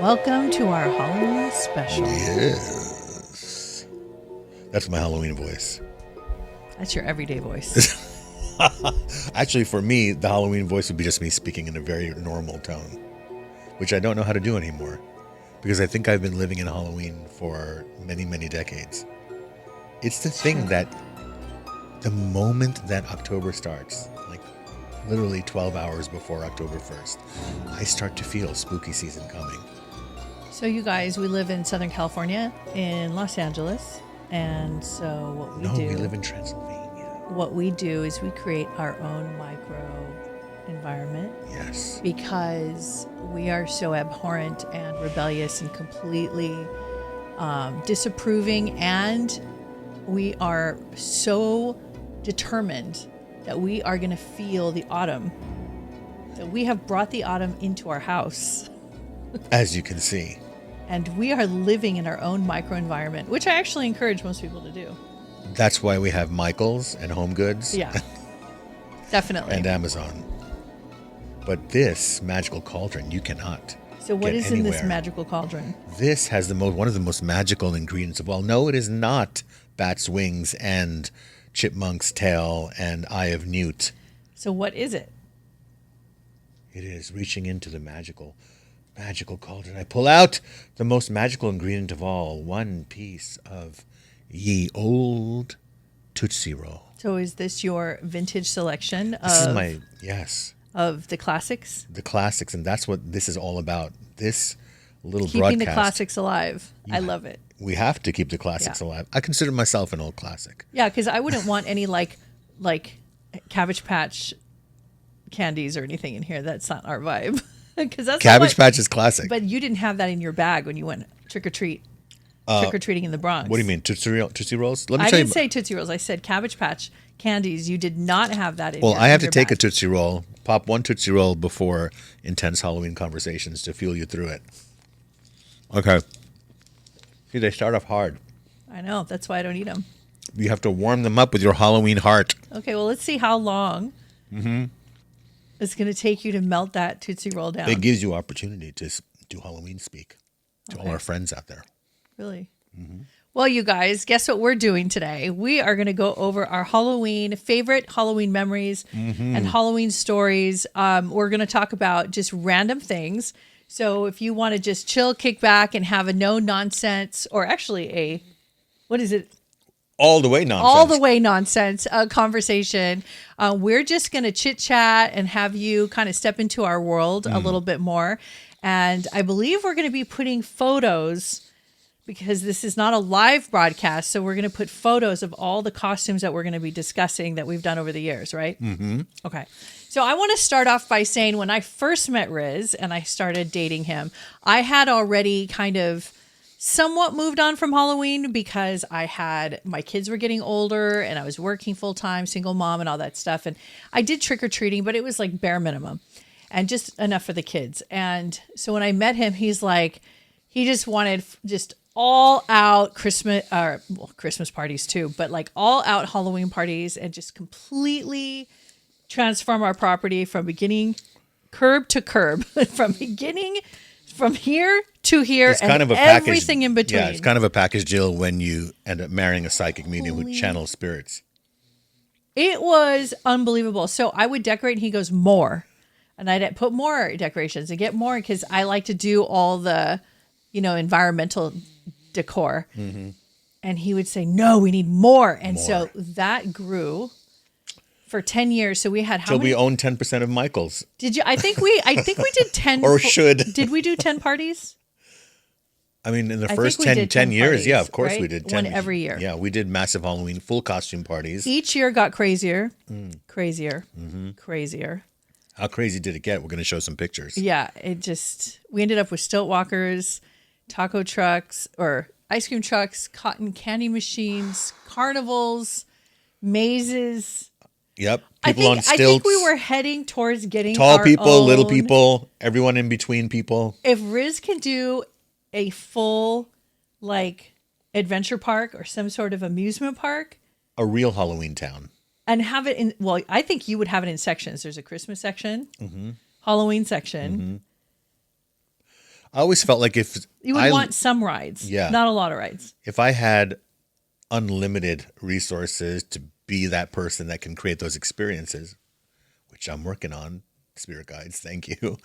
Welcome to our Halloween special. Yes. That's my Halloween voice. That's your everyday voice. Actually, for me, the Halloween voice would be just me speaking in a very normal tone, which I don't know how to do anymore because I think I've been living in Halloween for many, many decades. It's the thing that the moment that October starts, like literally 12 hours before October 1st, I start to feel spooky season coming. So you guys, we live in Southern California, in Los Angeles. And so what we do... No, we live in Transylvania. What we do is we create our own micro environment. Yes. Because we are so abhorrent and rebellious and completely disapproving. And we are so determined that we are going to feel the autumn. That we have brought the autumn into our house. As you can see. And we are living in our own microenvironment, which I actually encourage most people to do. That's why we have Michael's and Home Goods. Yeah, definitely. And Amazon. But this magical cauldron, you cannot. So what is anywhere. In this magical cauldron? This has one of the most magical ingredients of all. No, it is not bat's wings and chipmunk's tail and eye of newt. So what is it? It is reaching into the magical cauldron. I pull out the most magical ingredient of all, one piece of ye old Tootsie Roll. So is this your vintage selection yes. Of the classics? The classics, and that's what this is all about. This little Keeping broadcast. The classics alive. I love it. We have to keep the classics alive. I consider myself an old classic. Yeah, because I wouldn't want any like Cabbage Patch candies or anything in here. That's not our vibe. That's Cabbage Patch is classic. But you didn't have that in your bag when you went trick-or-treating in the Bronx. What do you mean, Tootsie Rolls? I didn't say Tootsie Rolls. I said Cabbage Patch candies. You did not have that in Well, I have to take bag. a Tootsie Roll, pop one Tootsie Roll before intense Halloween conversations to fuel you through it. Okay. See, they start off hard. I know. That's why I don't eat them. You have to warm them up with your Halloween heart. Okay, well, let's see how long it's going to take you to melt that Tootsie Roll down. It gives you opportunity to do Halloween speak to all our friends out there. Really? Mm-hmm. Well, you guys, guess what we're doing today? We are going to go over our favorite Halloween memories and Halloween stories. We're going to talk about just random things. So if you want to just chill, kick back, and have a no-nonsense, or actually all the way nonsense conversation. We're just going to chit chat and have you kind of step into our world a little bit more. And I believe we're going to be putting photos, because this is not a live broadcast. So we're going to put photos of all the costumes that we're going to be discussing that we've done over the years, right? Mm-hmm. Okay. So I want to start off by saying when I first met Riz and I started dating him, I had already kind of somewhat moved on from Halloween because my kids were getting older and I was working full time, single mom and all that stuff. And I did trick or treating, but it was like bare minimum and just enough for the kids. And so when I met him, he's like, he just wanted just all out Christmas parties too, but like all out Halloween parties and just completely transform our property from beginning curb to curb, from here to here, it's and kind of a everything package, in between. Yeah, it's kind of a package deal when you end up marrying a psychic medium who channels spirits. It was unbelievable. So I would decorate and he goes, more. And I'd put more decorations and get more because I like to do all the, environmental decor. Mm-hmm. And he would say, no, we need more. And so that grew for 10 years. So we had how many? So we own 10% of Michael's. Did you? I think we did 10. Or should. Did we do 10 parties? I mean, in the first 10 years, parties, yeah, of course right? we did 10. One every year. Yeah, we did massive Halloween full costume parties. Each year got crazier, crazier. How crazy did it get? We're going to show some pictures. Yeah, we ended up with stilt walkers, taco trucks, or ice cream trucks, cotton candy machines, carnivals, mazes. Yep. I People on stilts. I think we were heading towards getting tall our people, own, little people, everyone in between people. If Riz can do a full adventure park or some sort of amusement park, a real Halloween town, and have it in, I think you would have it in sections. There's a Christmas section, Halloween section. I always felt like if You would want some rides. Yeah. Not a lot of rides. if I had unlimited resources to be that person that can create those experiences, which I'm working on, spirit guides, thank you.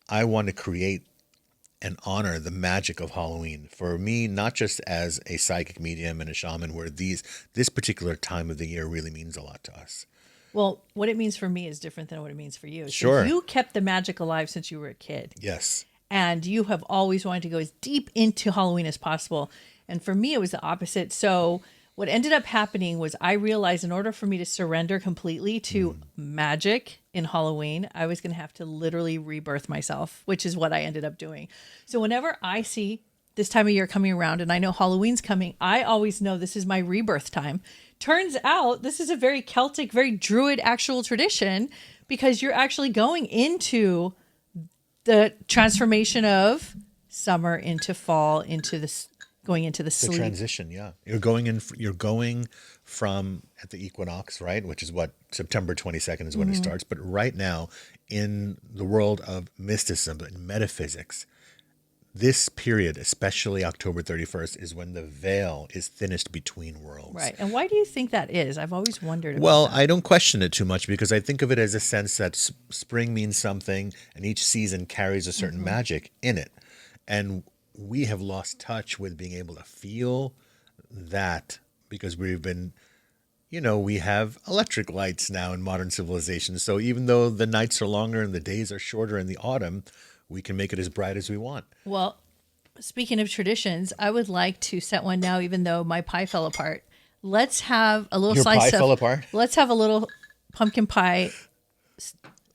I want to create and honor the magic of Halloween for me, not just as a psychic medium and a shaman, where this particular time of the year really means a lot to us. Well, what it means for me is different than what it means for you. So Sure. you kept the magic alive since you were a kid. Yes. And you have always wanted to go as deep into Halloween as possible. And for me, it was the opposite. So what ended up happening was I realized in order for me to surrender completely to magic in Halloween, I was going to have to literally rebirth myself, which is what I ended up doing. So whenever I see this time of year coming around and I know Halloween's coming, I always know this is my rebirth time. Turns out this is a very Celtic, very Druid actual tradition, because you're actually going into the transformation of summer into fall, into this going into the sleep. The transition, yeah. You're going from at the equinox, right? Which is what September 22nd is when it starts. But right now, in the world of mysticism and metaphysics, this period, especially October 31st, is when the veil is thinnest between worlds. Right. And why do you think that is? I've always wondered about Well, that. I don't question it too much because I think of it as a sense that spring means something and each season carries a certain magic in it. And we have lost touch with being able to feel that because we've been, we have electric lights now in modern civilization. So even though the nights are longer and the days are shorter in the autumn, we can make it as bright as we want. Well, speaking of traditions, I would like to set one now, even though my pie fell apart. Let's have a little Your slice pie of. fell apart? Let's have a little pumpkin pie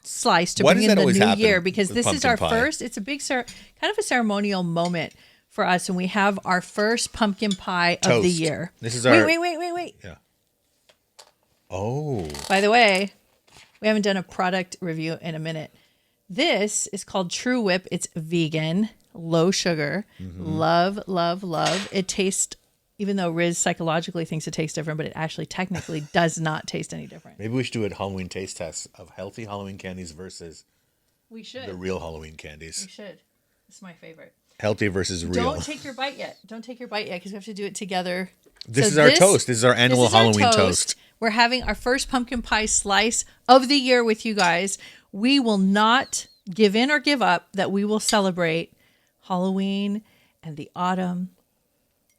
slice to Why bring does in that the always new happen year, because with this is pumpkin our pie? first. It's a big kind of a ceremonial moment for us, and we have our first pumpkin pie of the Toast. year. This is our. Wait. Yeah. Oh. By the way, we haven't done a product review in a minute. This is called True Whip. It's vegan, low sugar. Love, love, love. It tastes, even though Riz psychologically thinks it tastes different, but it actually technically does not taste any different. Maybe we should do a Halloween taste test of healthy Halloween candies versus We should. the real Halloween candies. We should. It's my favorite. Healthy versus real. Don't take your bite yet. Because we have to do it together. This is our toast. This is our annual this is our Halloween toast. We're having our first pumpkin pie slice of the year with you guys. We will not give in or give up, that we will celebrate Halloween and the autumn.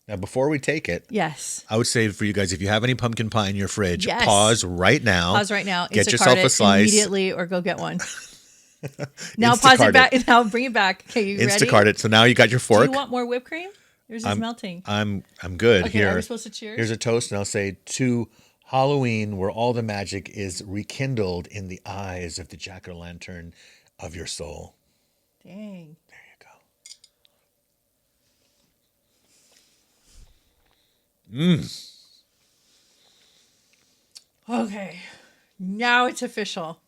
Now, before we take it, Yes. I would say for you guys, if you have any pumpkin pie in your fridge, Yes. pause right now. Pause right now. Get Instacart yourself it a slice. immediately, or go get one. Now pause Instacart it back. Now bring it back. Okay, you ready? Instacart it. So now you got your Do fork. you want more whipped cream? Yours is melting. I'm good. Okay, Here. are we supposed to cheers? Here's a toast, and I'll say to Halloween, where all the magic is rekindled in the eyes of the jack-o'-lantern of your soul. Dang. There you go. Okay. Now it's official.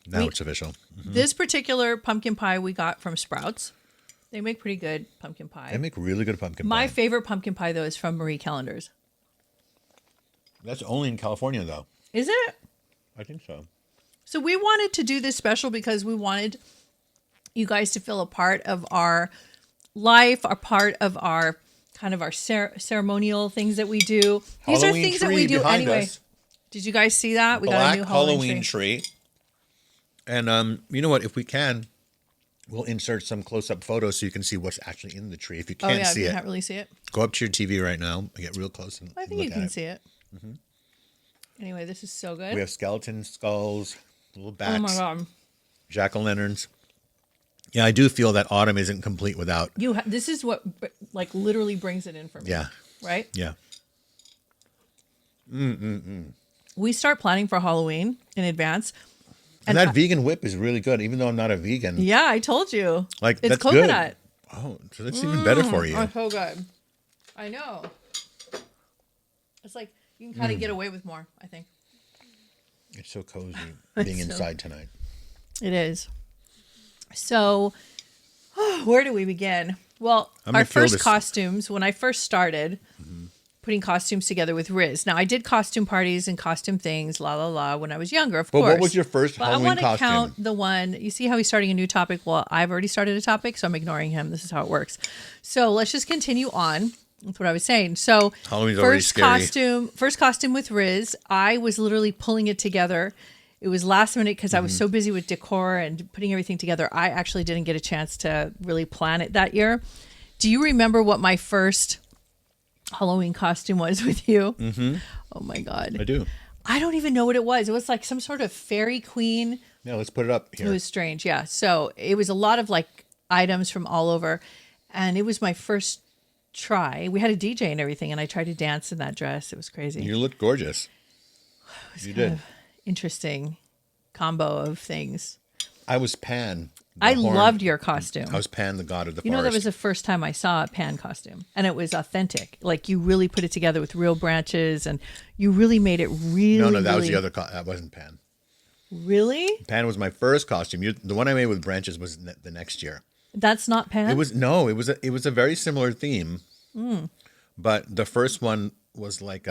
Now it's official. This particular pumpkin pie we got from Sprouts. They make pretty good pumpkin pie. They make really good pumpkin My pie. favorite pumpkin pie, though, is from Marie Callender's. That's only in California, though. Is it? I think so. So we wanted to do this special because we wanted you guys to feel a part of our life, a part of our kind of our ceremonial things that we do. These are Halloween things that tree we do behind anyway. us. Did you guys see that? We got Black a new Halloween tree. And you know what? If we can, we'll insert some close-up photos so you can see what's actually in the tree. If you Oh can't yeah, see you it, can't really see it. go up to your TV right now and get real close and I think look you at can it. see it. Anyway, this is so good. We have skeleton skulls, little Oh my bats, god. jack-o'-lanterns. Yeah, I do feel that autumn isn't complete without. This is what like literally brings it in for me. Yeah, Right? yeah. We start planning for Halloween in advance. And that vegan whip is really good, even though I'm not a vegan. Yeah, I told you. Like, it's that's coconut. good. Oh, so that's even better for you. Oh, so good. I know. It's like you can kind of get away with more, I think. It's so cozy being inside tonight. It is. So, where do we begin? Well, I'm our gonna feel first this. costumes, when I first started putting costumes together with Riz. Now, I did costume parties and costume things, when I was younger, of But course. what was your first But Halloween I want to costume? count the one. You see how he's starting a new topic? Well, I've already started a topic, so I'm ignoring him. This is how it works. So let's just continue on. That's what I was saying. So Halloween's already scary. First costume with Riz. I was literally pulling it together. It was last minute because I was so busy with decor and putting everything together. I actually didn't get a chance to really plan it that year. Do you remember what my first Halloween costume was with you? Mm-hmm. Oh my God. I do. I don't even know what it was. It was like some sort of fairy queen. Yeah, let's put it up here. It was strange. Yeah. So it was a lot of like items from all over. And it was my first try. We had a DJ and everything. And I tried to dance in that dress. It was crazy. You looked gorgeous. You did. Interesting combo of things. I was Pan. I loved your costume. I was Pan, the god of the forest. You know, that was the first time I saw a Pan costume, and it was authentic. Like, you really put it together with real branches, and you really made it really. No, that was the other. That wasn't Pan. Really? Pan was my first costume. The one I made with branches was the next year. That's not Pan. It was a very similar theme, but the first one was like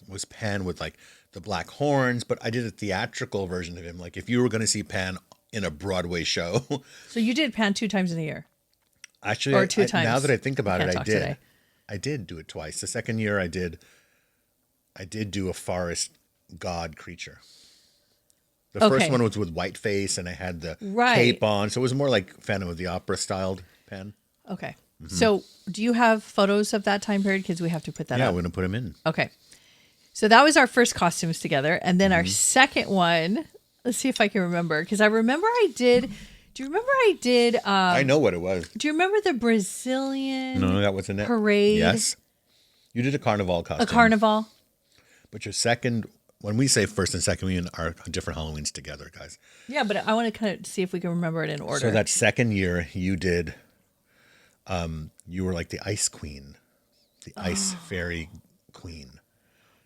was Pan with like the black horns. But I did a theatrical version of him. Like, if you were going to see Pan in a Broadway show. So you did Pan 2 times in a year? Actually, or 2 times. Now that I think about it, I did. Today. I did do it twice. The second year I did do a forest god creature. The first one was with white face, and I had the cape on. So it was more like Phantom of the Opera styled Pan. Okay. So do you have photos of that time period? Because we have to put that up. Yeah, we're going to put them in. Okay. So that was our first costumes together. And then our second one, let's see if I can remember. Because I remember I did. Do you remember I did? I know what it was. Do you remember the Brazilian No, that wasn't it. Parade? Yes. You did a carnival costume. A carnival. But your second, when we say first and second, we are different Halloweens together, guys. Yeah, but I want to kind of see if we can remember it in order. So that second year you did, you were like the ice queen, the ice fairy queen.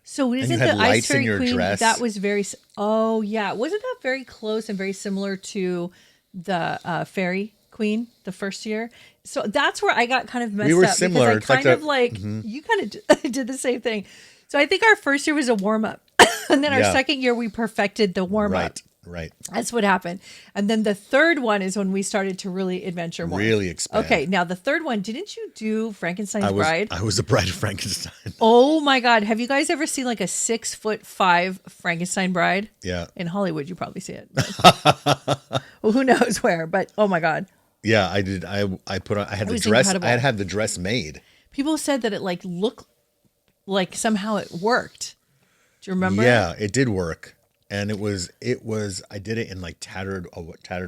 So isn't had the ice lights in fairy your queen, dress. that was very, oh yeah. Wasn't that very close and very similar to the fairy queen the first year? So that's where I got kind of messed We were up. similar. Because I kind of like, you kind of did the same thing. So I think our first year was a warm up. And then our second year, we perfected the warm up. Right. That's what happened. And then the third one is when we started to really adventure more. Really expand. Okay. Now the third one, didn't you do Frankenstein's Bride? I was the bride of Frankenstein. Oh my God. Have you guys ever seen like a 6'5" Frankenstein bride? Yeah. In Hollywood, you probably see it. Well, who knows where, but oh my God. Yeah, I did. I had the dress. Incredible. I had the dress made. People said that it like looked like somehow it worked. Do you remember? Yeah, it did work. And it was, I did it in like tattered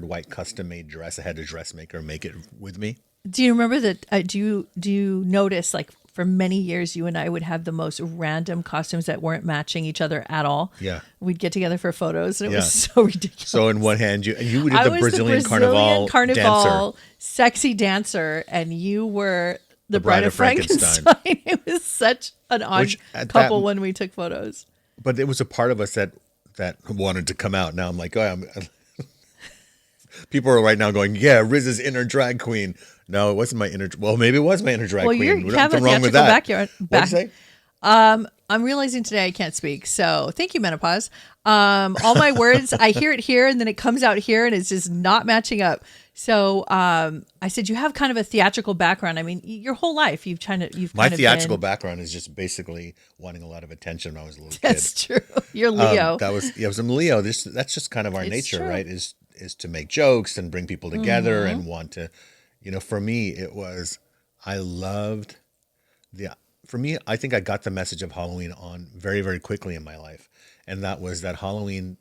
white custom made dress. I had a dressmaker make it with me. Do you remember that? Do you notice like for many years, you and I would have the most random costumes that weren't matching each other at all. Yeah. We'd get together for photos and it was so ridiculous. So in one hand, you did the Brazilian carnival dancer. Sexy dancer, and you were the bride of Frankenstein. It was such an odd couple when we took photos. But it was a part of us that wanted to come out. Now I'm like, people are right now going, yeah, Riz's inner drag queen. No, it wasn't my inner. Well, maybe it was my inner drag queen. You have a wrong with that. backyard. What'd you say? I'm realizing today I can't speak. So thank you, menopause. All my words, I hear it here and then it comes out here and it's just not matching up. So I said, you have kind of a theatrical background. I mean, your whole life my theatrical background is just basically wanting a lot of attention when I was a little kid. That's true. You're Leo. I was Leo. That's just kind of our nature, true. Right? Is to make jokes and bring people together and want to, for me, it was, for me, I think I got the message of Halloween on very, very quickly in my life. And that was that Halloween,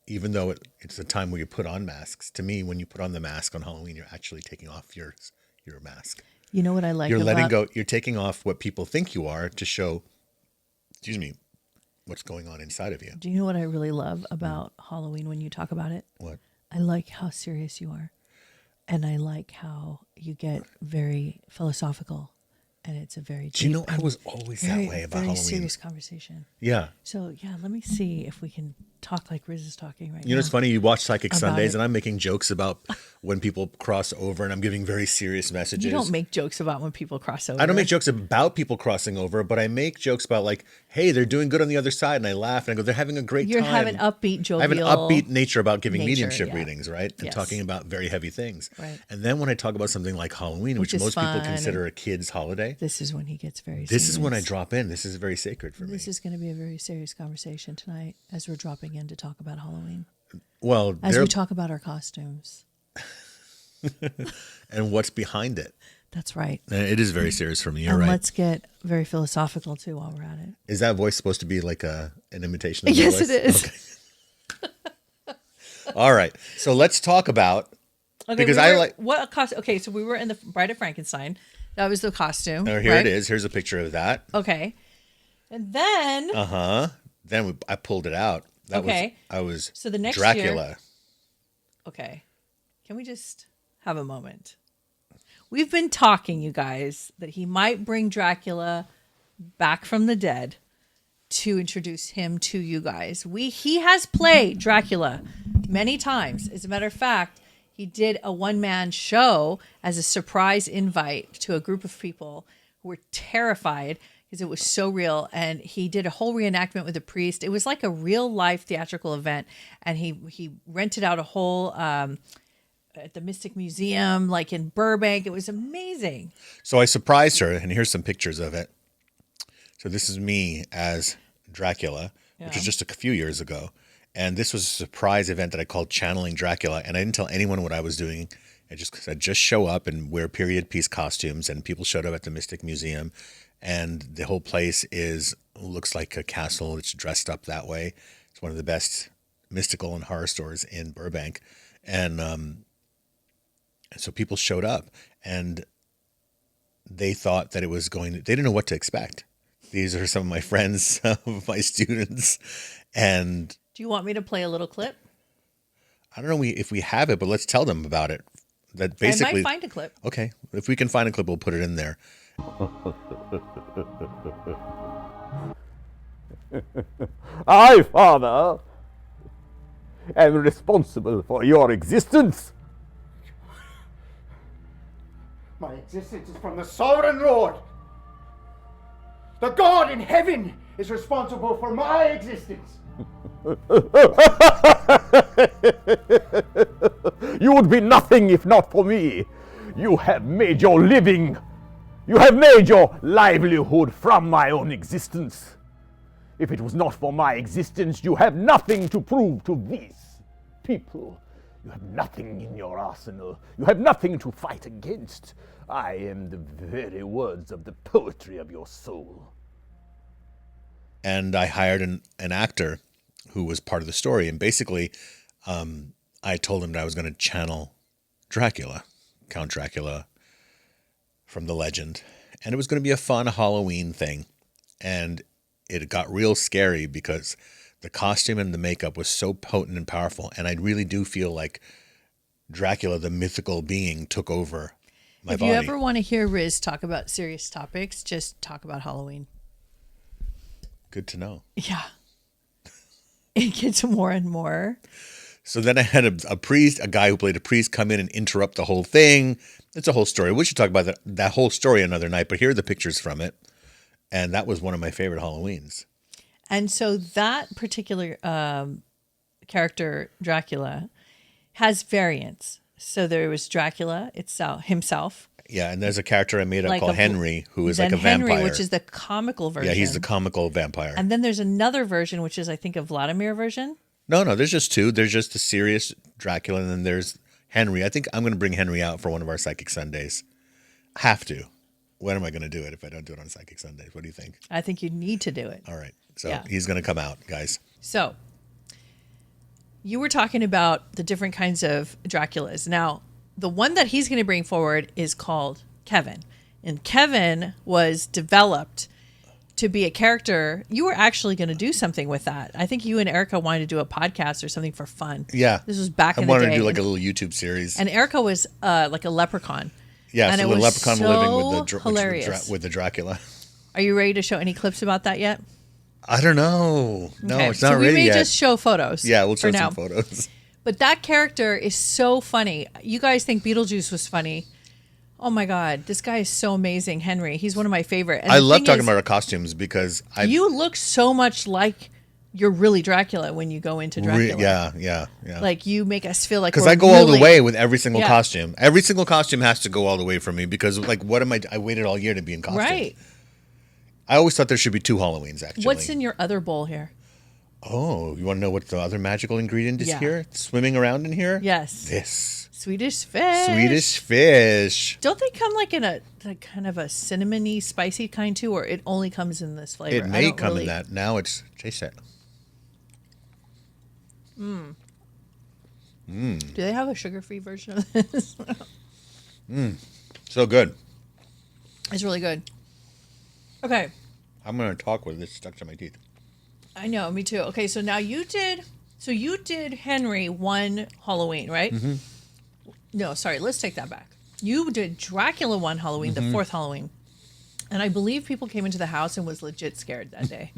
even though it's a time where you put on masks, to me, when you put on the mask on Halloween, you're actually taking off your mask. You know what I like You're letting go, you're taking off what people think you are to show, what's going on inside of you. Do you know what I really love about Halloween when you talk about it? What? I like how serious you are. And I like how you get very philosophical and it's a very deep, Do you know, I was always that way about Halloween. Serious conversation. Yeah. So yeah, let me see if we can talk like Riz is talking right now. You know, it's funny. You watch Psychic About Sundays, it. and I'm making jokes about when people cross over, and I'm giving very serious messages. You don't make jokes about when people cross over. I don't make jokes about people crossing over, but I make jokes about like, hey, they're doing good on the other side, and I laugh and I go, they're having a great You time. have an upbeat, jovial. I have an upbeat nature about giving nature, mediumship yeah. readings, right? And Yes. talking about very heavy things. Right. And then when I talk about something like Halloween, which is most people fun, consider a kid's holiday, This is when he gets very. this is when I serious. drop in. This is very sacred for me. This is going to be a very serious conversation tonight as we're dropping in to talk about Halloween. Well, As we talk about our costumes. and what's behind it. That's right. And it is very serious for me. You're And right. let's get very philosophical too while we're at it. Is that voice supposed to be like an imitation of Yes, the voice? it is. Okay. All right. So let's talk about, Okay, because we I were- like, what costume? Okay, so we were in the Bride of Frankenstein. That was the costume. here right? it is. Here's a picture of that. Okay, and then Then I pulled it out. Okay. I was So the next Dracula. year- okay, can we just have a moment? We've been talking, you guys, that he might bring Dracula back from the dead to introduce him to you guys. He has played Dracula many times. As a matter of fact, he did a one-man show as a surprise invite to a group of people who were terrified because it was so real. And he did a whole reenactment with a priest. It was like a real-life theatrical event. And he rented out a whole at the Mystic Museum, like in Burbank. It was amazing. So I surprised her, and here's some pictures of it. So this is me as Dracula, which was just a few years ago. And this was a surprise event that I called Channeling Dracula. And I didn't tell anyone what I was doing. I just said, just show up and wear period piece costumes. And people showed up at the Mystic Museum. And the whole place looks like a castle. It's dressed up that way. It's one of the best mystical and horror stores in Burbank. And so people showed up, and they thought that it was they didn't know what to expect. These are some of my friends, some of my students. And Do you want me to play a little clip? I don't know if we have it, but let's tell them about it. That basically, I might find a clip. Okay. If we can find a clip, we'll put it in there. I, Father, am responsible for your existence. My existence is from the Sovereign Lord. The God in heaven is responsible for my existence. You would be nothing if not for me. You have made your living. You have made your livelihood from my own existence. If it was not for my existence, you have nothing to prove to these people. You have nothing in your arsenal. You have nothing to fight against. I am the very words of the poetry of your soul. And I hired an actor who was part of the story. And basically, I told him that I was going to channel Dracula, Count Dracula from the legend. And it was going to be a fun Halloween thing. And it got real scary because the costume and the makeup was so potent and powerful. And I really do feel like Dracula, the mythical being, took over my body. If you ever want to hear Riz talk about serious topics, just talk about Halloween. Good to know. Yeah. It gets more and more. So then I had a priest, a guy who played a priest, come in and interrupt the whole thing. It's a whole story. We should talk about that whole story another night, but here are the pictures from it. And that was one of my favorite Halloweens. And so that particular character, Dracula, has variants. So there was Dracula himself. Yeah, and there's a character I made up called Henry, who is then like a vampire. Henry, which is the comical version. Yeah, he's the comical vampire. And then there's another version, which is, I think, a Vladimir version. No, there's just two. There's just the serious Dracula, and then there's Henry. I think I'm going to bring Henry out for one of our Psychic Sundays. Have to. When am I going to do it if I don't do it on Psychic Sundays? What do you think? I think you need to do it. All right. So Yeah. he's going to come out, guys. So you were talking about the different kinds of Draculas. Now, the one that he's going to bring forward is called Kevin. And Kevin was developed to be a character. You were actually going to do something with that. I think you and Erica wanted to do a podcast or something for fun. Yeah. This was back in I the day. wanted to do like a little YouTube series. And Erica was like a leprechaun. Yeah, And so it the was leprechaun so living hilarious. with the Dracula. Are you ready to show any clips about that yet? I don't know. No, Okay, it's not so we ready may yet. just show photos. Yeah, we'll show for now. some photos. But that character is so funny. You guys think Beetlejuice was funny. Oh my God, this guy is so amazing, Henry. He's one of my favorite. And I the love thing talking is, about our costumes because you look so much like you're really Dracula when you go into Dracula. yeah. Like you make us feel like Because we're I go all the really- way with every single Yeah. costume. Every single costume has to go all the way for me because, like, what am I waited all year to be in costume. Right. I always thought there should be 2 Halloweens, actually. What's in your other bowl here? Oh, you want to know what the other magical ingredient is Yeah. here? Swimming around in here? Yes. This. Swedish fish. Swedish fish. Don't they come like in a like kind of a cinnamony, spicy kind too, or it only comes in this flavor? It I may don't come really- in that. Now it's chase it. Do they have a sugar-free version of this? So good. It's really good. Okay. I'm going to talk with this stuck to my teeth. I know, me too. Okay, so now you did Henry one Halloween, right? Mm-hmm. No, sorry, let's take that back. You did Dracula one Halloween, Mm-hmm. the 4th Halloween. And I believe people came into the house and was legit scared that day.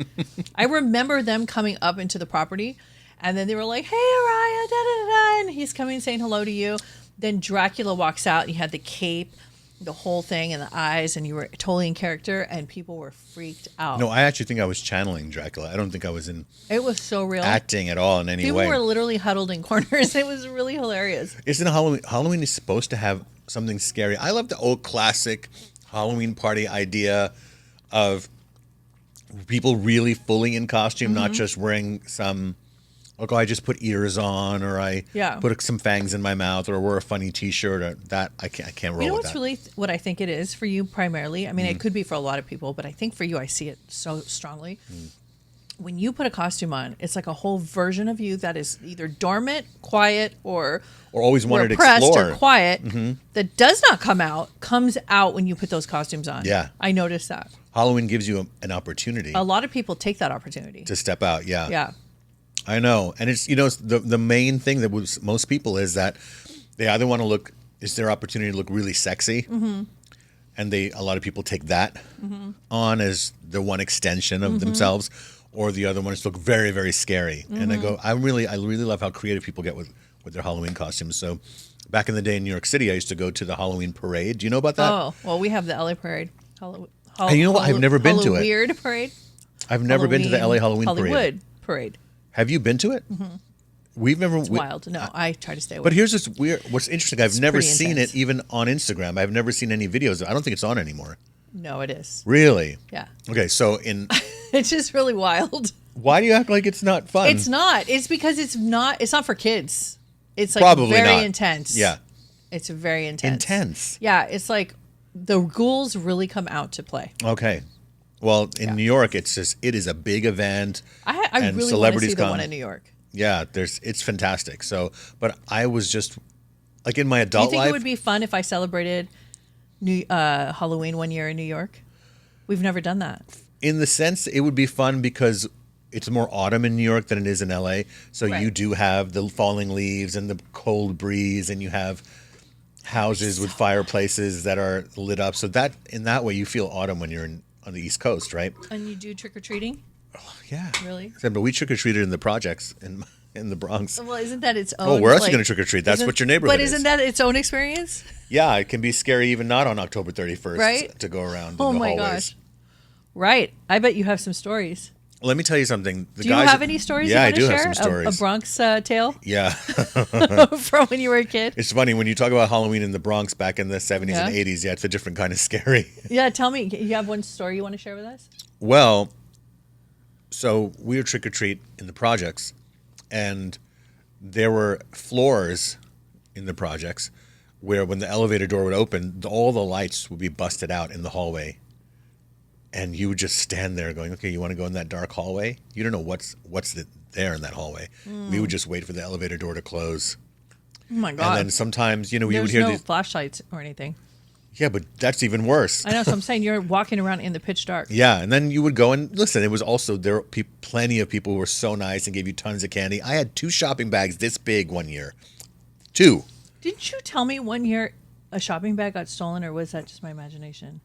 I remember them coming up into the property and then they were like, "Hey, Araya, da da da," and he's coming saying hello to you. Then Dracula walks out and he had the cape, the whole thing, and the eyes, and you were totally in character, and people were freaked out. No, I actually think I was channeling Dracula. I don't think I was in It was so real. acting at all in any People way. were literally huddled in corners. It was really hilarious. Isn't Halloween? Halloween is supposed to have something scary. I love the old classic Halloween party idea of people really fully in costume, not just wearing some. Like, oh, I just put ears on, or I Yeah. put some fangs in my mouth, or wear a funny T-shirt. Or that I can't roll You know with what's that. really what I think it is for you primarily? I mean, Mm. it could be for a lot of people, but I think for you, I see it so strongly. Mm. When you put a costume on, it's like a whole version of you that is either dormant, quiet, or always wanted to repressed explore. or quiet that does not comes out when you put those costumes on. Yeah. I noticed that. Halloween gives you an opportunity A lot of people take that opportunity. to step out. Yeah. Yeah. I know, and it's the main thing that was most people is that they either want to look is their opportunity to look really sexy, and a lot of people take that on as the one extension of themselves, or the other one is to look very very scary. And I really love how creative people get with their Halloween costumes. So back in the day in New York City, I used to go to the Halloween parade. Do you know about that? Oh, well, we have the LA parade. And you know what? I've never been to it. Weird parade. I've never been to the LA Halloween parade. Hollywood parade. Have you been to it? We've never. It's wild. No, I try to stay away. But here's this weird. What's interesting? I've never pretty seen intense. it even on Instagram. I've never seen any videos. I don't think it's on anymore. No, it is. Really? Yeah. Okay. So It's just really wild. why do you act like it's not fun? It's not. It's because it's not for kids. It's like Probably very not. intense. Yeah. It's very intense. Intense. Yeah, it's like the ghouls really come out to play. Okay. Well, in Yeah. New York, it is a big event. I and really want to celebrities see the come. one in New York. Yeah, it's fantastic. So, but I was just like in my Do you adult think life. it would be fun if I celebrated Halloween one year in New York? We've never done that. In the sense, it would be fun because it's more autumn in New York than it is in LA. So Right. you do have the falling leaves and the cold breeze, and you have houses with fireplaces that are lit up. So that in that way, you feel autumn when you're on the East Coast, right? And you do trick or treating? Yeah, Really? But we trick or treated in the projects in the Bronx. Well, isn't that its own? Oh, where else are like- you going to trick or treat? That's isn't- what your neighborhood But is. isn't that its own experience? Yeah, it can be scary even not on October 31st Right? to go around. Oh in the my hallways. gosh! Right. I bet you have some stories. Let me tell you something. Do you have any stories? Yeah, you I want do to share? have some stories. A Bronx tale Yeah. from when you were a kid. It's funny when you talk about Halloween in the Bronx back in the 70s and Yeah. 80s. Yeah, it's a different kind of scary. Yeah, tell me. You have one story you want to share with us? Well, so we were trick or treat in the projects, and there were floors in the projects where when the elevator door would open, all the lights would be busted out in the hallway. And you would just stand there going, okay, you want to go in that dark hallway? You don't know what's there in that hallway. We would just wait for the elevator door to close. Oh my god! And then sometimes, we would There's hear no these. flashlights or anything. Yeah, but that's even worse. I know. So I'm saying you're walking around in the pitch dark. Yeah, and then you would go and listen. It was also there were plenty of people who were so nice and gave you tons of candy. I had 2 shopping bags this big one year. 2. Didn't you tell me one year a shopping bag got stolen, or was that just my imagination?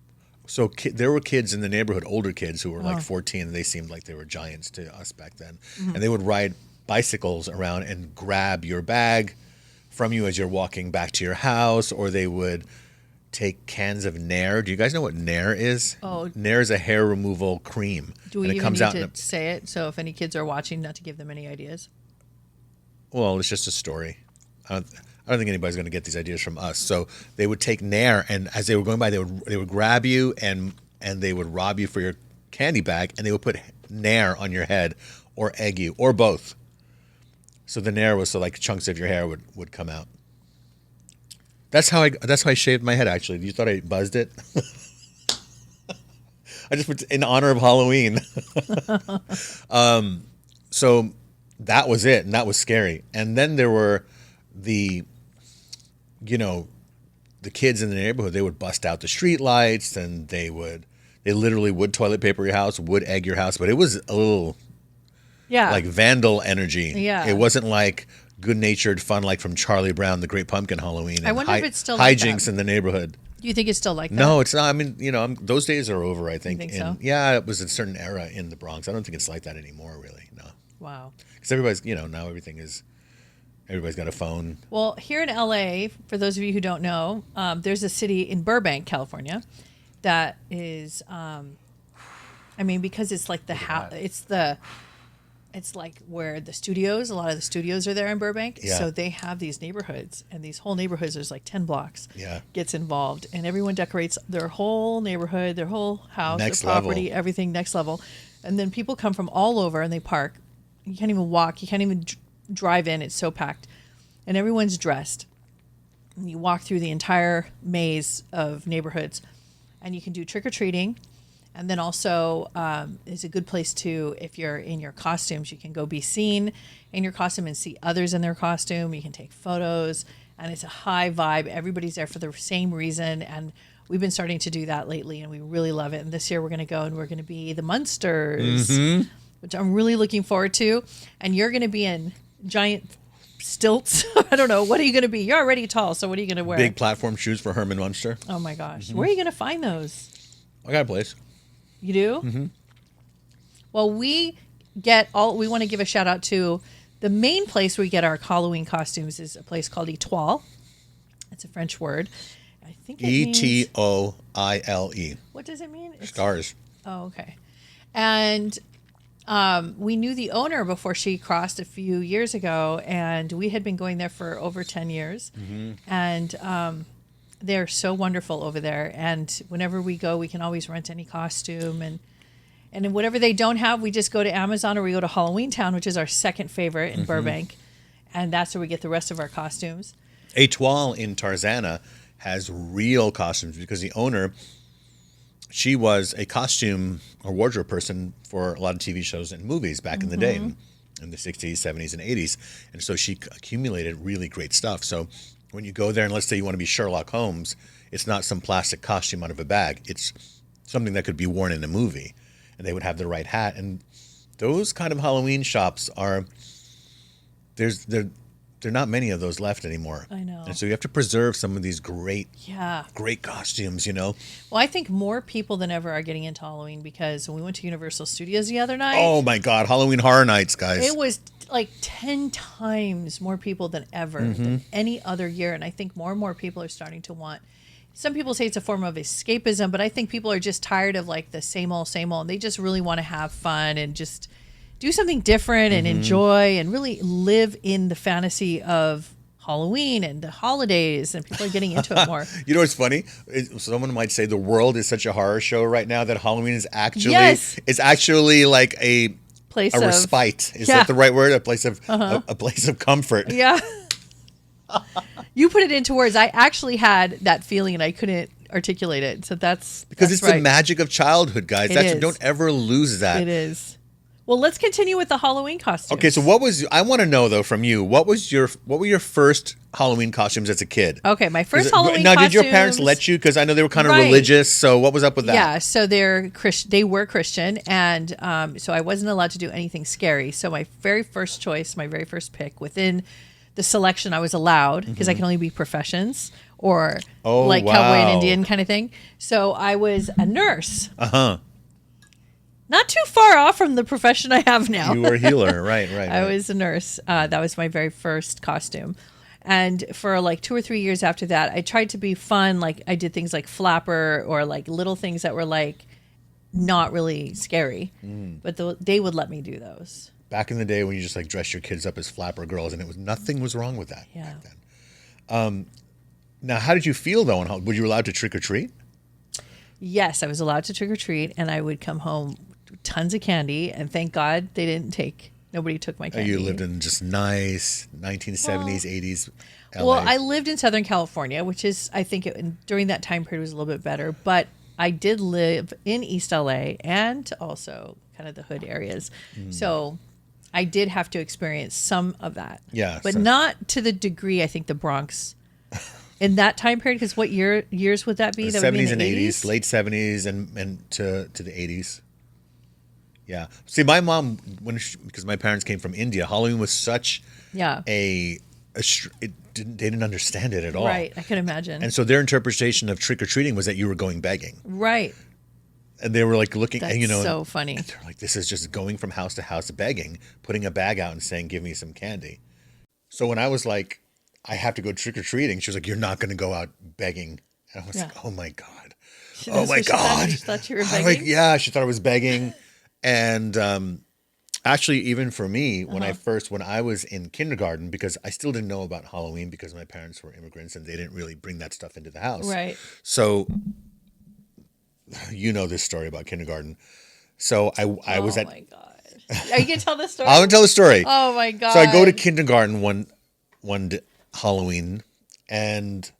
So there were kids in the neighborhood, older kids who were like 14, and they seemed like they were giants to us back then. And they would ride bicycles around and grab your bag from you as you're walking back to your house, or they would take cans of Nair. Do you guys know what Nair is? Oh. Nair is a hair removal cream. Do we and it even comes need out to say it? So if any kids are watching, not to give them any ideas. Well, it's just a story. I don't think anybody's going to get these ideas from us. So they would take Nair, and as they were going by, they would grab you and they would rob you for your candy bag, and they would put Nair on your head or egg you or both. So the Nair was so like chunks of your hair would come out. That's how I shaved my head. Actually, you thought I buzzed it? I just put in honor of Halloween. So that was it, and that was scary. And then there were the kids in the neighborhood. They would bust out the street lights, and they literally would toilet paper your house, would egg your house, but it was a little like vandal energy. Yeah. It wasn't like good-natured fun like from Charlie Brown, The Great Pumpkin Halloween. I wonder if it's still like hijinks that. in the neighborhood. Do you think it's still like that? No, it's not. I mean, those days are over, I think. think so? Yeah, it was a certain era in the Bronx. I don't think it's like that anymore, really. No. Wow. Because everybody's, now everybody's got a phone. Well, here in LA, for those of you who don't know, there's a city in Burbank, California, that is, because it's like it's like where a lot of the studios are there in Burbank. Yeah. So they have these neighborhoods, and these whole neighborhoods, there's like 10 blocks, gets involved, and everyone decorates their whole neighborhood, their whole house, Next their property, level. everything next level. And then people come from all over and they park. You can't even walk. You can't even drive in. It's so packed. And everyone's dressed. And you walk through the entire maze of neighborhoods, and you can do trick-or-treating. And then also is a good place to, if you're in your costumes, you can go be seen in your costume and see others in their costume. You can take photos, and it's a high vibe. Everybody's there for the same reason, and we've been starting to do that lately, and we really love it. And this year we're going to go, and we're going to be the Munsters, which I'm really looking forward to. And you're going to be in giant stilts. I don't know. What are you going to be? You're already tall, so what are you going to wear? Big platform shoes for Herman Munster. Oh, my gosh. Where are you going to find those? I got a place. You do? Mm-hmm. Well, we want to give a shout out to the main place where we get our Halloween costumes is a place called Etoile. It's a French word. I think it means... Etoile. What does it mean? Stars. Oh, okay. And we knew the owner before she crossed a few years ago, and we had been going there for over 10 years. Mm-hmm. And they're so wonderful over there. And whenever we go, we can always rent any costume. And whatever they don't have, we just go to Amazon, or we go to Halloween Town, which is our second favorite in Burbank. And that's where we get the rest of our costumes. Etoile in Tarzana has real costumes because the owner, she was a costume or wardrobe person for a lot of TV shows and movies back in the day, in the 60s, 70s, and 80s. And so she accumulated really great stuff. So when you go there and let's say you want to be Sherlock Holmes, it's not some plastic costume out of a bag. It's something that could be worn in a movie, and they would have the right hat. And those kind of Halloween shops are, there are not many of those left anymore. I know. And so you have to preserve some of these great costumes, Well, I think more people than ever are getting into Halloween because when we went to Universal Studios the other night. Oh my God, Halloween Horror Nights, guys. It was like 10 times more people than ever, than any other year. And I think more and more people are starting to want, some people say it's a form of escapism, but I think people are just tired of like the same old, and they just really want to have fun and just do something different and enjoy and really live in the fantasy of Halloween and the holidays, and people are getting into it more. You know what's funny? Someone might say the world is such a horror show right now that Halloween is actually it's actually like a place of respite. Is that the right word? A place of a place of comfort. Yeah. You put it into words. I actually had that feeling and I couldn't articulate it. So that's it's the magic of childhood, guys. Don't ever lose that. It is. Well, let's continue with the Halloween costumes. Okay, so I want to know though from you, what were your first Halloween costumes as a kid? Okay, my first Halloween costumes. Now, did your parents let you? Because I know they were kind of religious. So what was up with that? Yeah, so they were Christian, and so I wasn't allowed to do anything scary. So my very first choice, my very first pick within the selection I was allowed, because I can only be professions or Oh, like cowboy and wow. Indian kind of thing. So I was a nurse. Uh-huh. Not too far off from the profession I have now. You were a healer. Right. I was a nurse. That was my very first costume. And for like 2 or 3 years after that, I tried to be fun. Like I did things like flapper or like little things that were like not really scary. But they would let me do those. Back in the day when you just like dress your kids up as flapper girls, and nothing was wrong with that Yeah. back then. Now, how did you feel though? Were you allowed to trick or treat? Yes, I was allowed to trick or treat, and I would come home with tons of candy. And thank God nobody took my candy. You lived in just nice 1970s, 80s LA. Well, I lived in Southern California, which is, I think, during that time period was a little bit better. But I did live in East LA and also kind of the hood areas. So I did have to experience some of that. Yeah, But so- not to the degree, I think, the Bronx in that time period. Because what years would that be? The That would be 70s in and the 80s, late 70s and to the 80s. Yeah. See, my mom, because my parents came from India, Halloween was such Yeah. they didn't understand it at all. Right. I can imagine. And so their interpretation of trick or treating was that you were going begging, Right. and they were like looking, That's and, so funny. and they're like, this is just going from house to house begging, putting a bag out and saying, "Give me some candy." So when I was like, I have to go trick or treating, she was like, "You're not going to go out begging." And I was like, "Oh my God. She- Oh that's my what she thought? God." She thought you were I'm begging? like, yeah, she thought I was begging. And actually, even for me, when I was in kindergarten, because I still didn't know about Halloween because my parents were immigrants and they didn't really bring that stuff into the house. Right. So you know this story about kindergarten. So I was Oh at, my God. Are you going to tell this story? I'm going to tell the story. Oh my God. So I go to kindergarten one Halloween, and